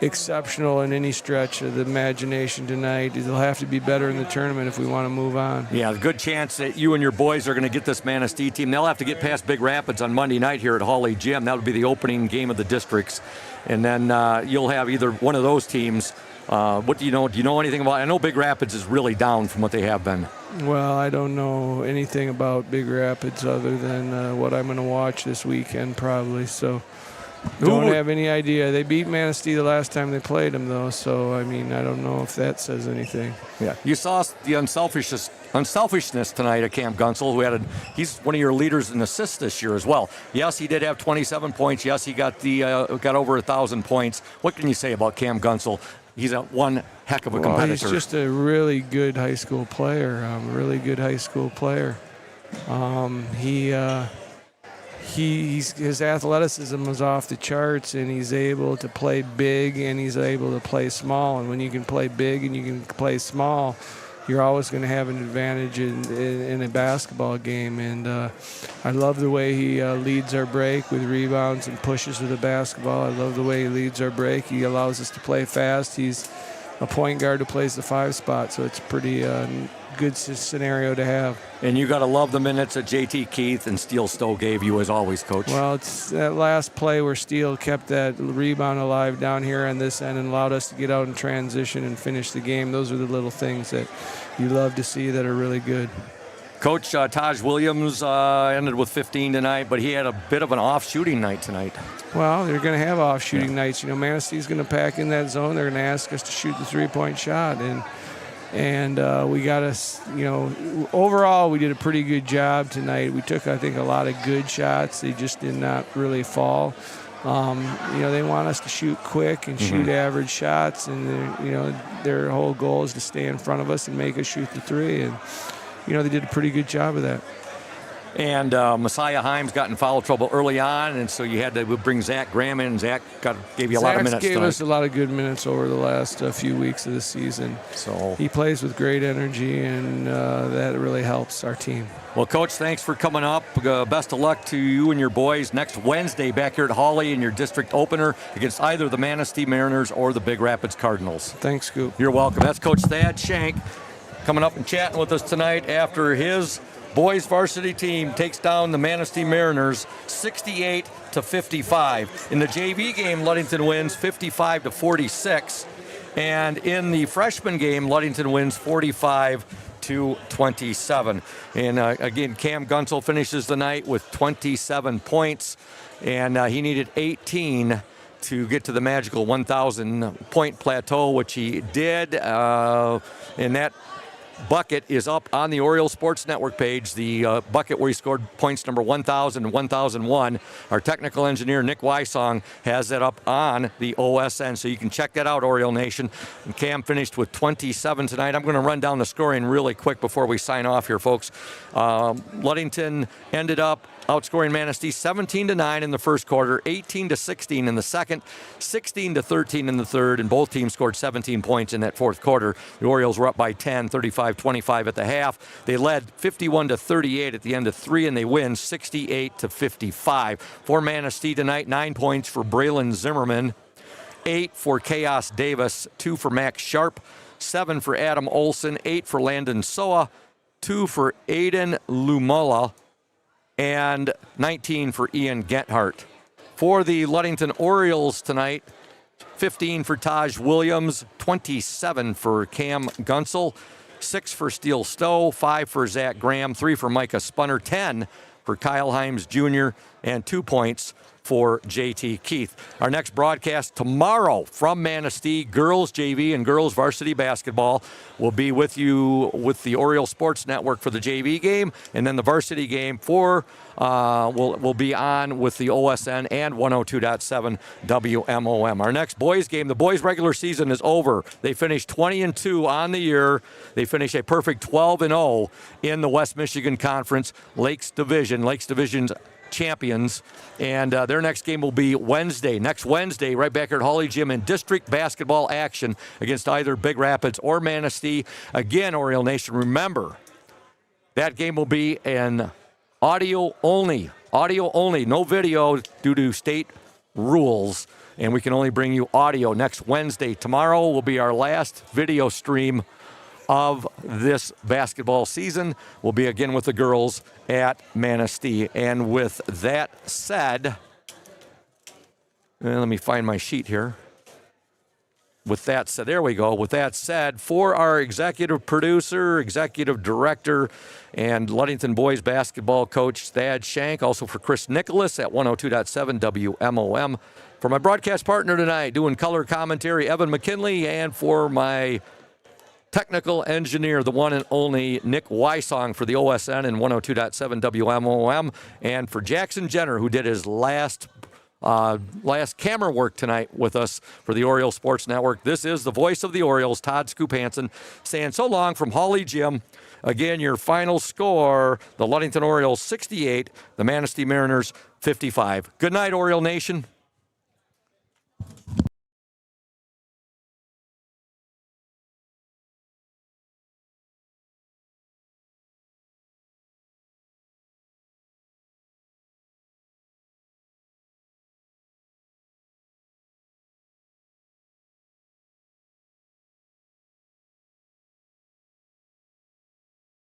exceptional in any stretch of the imagination tonight. It'll have to be better in the tournament if we want to move on. Yeah, a good chance that you and your boys are going to get this Manistee team. They'll have to get past Big Rapids on Monday night here at Hawley Gym. That would be the opening game of the districts. And then you'll have either one of those teams. What do you know? Do you know anything about? I know Big Rapids is really down from what they have been. Well, I don't know anything about Big Rapids other than what I'm going to watch this weekend probably. So don't have any idea. They beat Manistee the last time they played them, though. So, I mean, I don't know if that says anything. Yeah. You saw the unselfishness tonight at Cam Gunsel, who he's one of your leaders in assists this year as well. Yes, he did have 27 points. Yes, he got over 1,000 points. What can you say about Cam Gunsel? He's one heck of a competitor. He's just a really good high school player. His athleticism was off the charts, and he's able to play big and he's able to play small. And when you can play big and you can play small, you're always going to have an advantage in a basketball game. And I love the way he leads our break with rebounds and pushes with the basketball. I love the way he leads our break. He allows us to play fast. He's a point guard who plays the 5 spot, so it's a pretty good scenario to have. And you got to love the minutes that JT Keith and Steele Stowe gave you as always, Coach. Well, it's that last play where Steele kept that rebound alive down here on this end and allowed us to get out in transition and finish the game. Those are the little things that you love to see that are really good. Coach, Taj Williams ended with 15 tonight, but he had a bit of an off-shooting night tonight. Well, they're going to have off-shooting nights. You know, Manistee's going to pack in that zone. They're going to ask us to shoot the three-point shot. And we got us, overall we did a pretty good job tonight. We took, I think, a lot of good shots. They just did not really fall. They want us to shoot quick and shoot average shots. And, their whole goal is to stay in front of us and make us shoot the three. And, they did a pretty good job of that. And Messiah Himes got in foul trouble early on, and so you had to bring Zach Graham in, and Zach gave you a lot of minutes gave tonight. us a lot of good minutes over the last few weeks of the season. So he plays with great energy, and that really helps our team. Well, Coach, thanks for coming up. Best of luck to you and your boys next Wednesday back here at Hawley in your district opener against either the Manistee Mariners or the Big Rapids Cardinals. Thanks, Scoop. You're welcome. That's Coach Thad Shank coming up and chatting with us tonight after his boys varsity team takes down the Manistee Mariners 68-55. In the JV game, Ludington wins 55-46. And in the freshman game, Ludington wins 45-27. And again, Cam Gunsel finishes the night with 27 points, and he needed 18 to get to the magical 1,000-point plateau, which he did. And that bucket is up on the Orioles Sports Network page, the bucket where he scored points number 1,000 and 1,001. Our technical engineer, Nick Wysong, has that up on the OSN, so you can check that out, Oriole Nation. And Cam finished with 27 tonight. I'm going to run down the scoring really quick before we sign off here, folks. Ludington ended up outscoring Manistee 17-9 in the first quarter, 18-16 in the second, 16-13 in the third, and both teams scored 17 points in that fourth quarter. The Orioles were up by 10, 35-25 at the half. They led 51-38 at the end of three, and they win 68-55. For Manistee tonight, 9 points for Braylon Zimmerman, 8 for Chaos Davis, 2 for Max Sharp, 7 for Adam Olson, 8 for Landon Soa, 2 for Aiden Lumala, and 19 for Ian Genthart. For the Ludington Orioles tonight, 15 for Taj Williams, 27 for Cam Gunsel, 6 for Steele Stowe, 5 for Zach Graham, 3 for Micah Spunner, 10 for Kyle Himes Jr., and 2 points for JT Keith. Our next broadcast tomorrow from Manistee, girls JV and girls varsity basketball. We'll be with you with the Orioles Sports Network for the JV game, and then the varsity game we'll be on with the OSN and 102.7 WMOM. Our next boys game, the boys regular season is over. They finished 20-2 on the year. They finished a perfect 12-0 in the West Michigan Conference Lakes Division's champions, and their next game will be next Wednesday, right back at Hawley Gym in district basketball action against either Big Rapids or Manistee. Again, Oriole Nation, remember, that game will be an audio only, no video due to state rules, and we can only bring you audio next Wednesday. Tomorrow will be our last video stream of this basketball season. We'll be again with the girls at Manistee. And with that said, let me find my sheet here. With that said, there we go. With that said, for our executive producer, executive director, and Ludington boys basketball coach Thad Shank, also for Chris Nicholas at 102.7 WMOM, for my broadcast partner tonight doing color commentary, Evan McKinley, and for my technical engineer, the one and only Nick Wysong for the OSN and 102.7 WMOM, and for Jackson Jenner, who did his last camera work tonight with us for the Orioles Sports Network. This is the voice of the Orioles, Todd Scoop Hansen, saying so long from Hawley Gym. Again, your final score, the Ludington Orioles 68, the Manistee Mariners 55. Good night, Oriole Nation.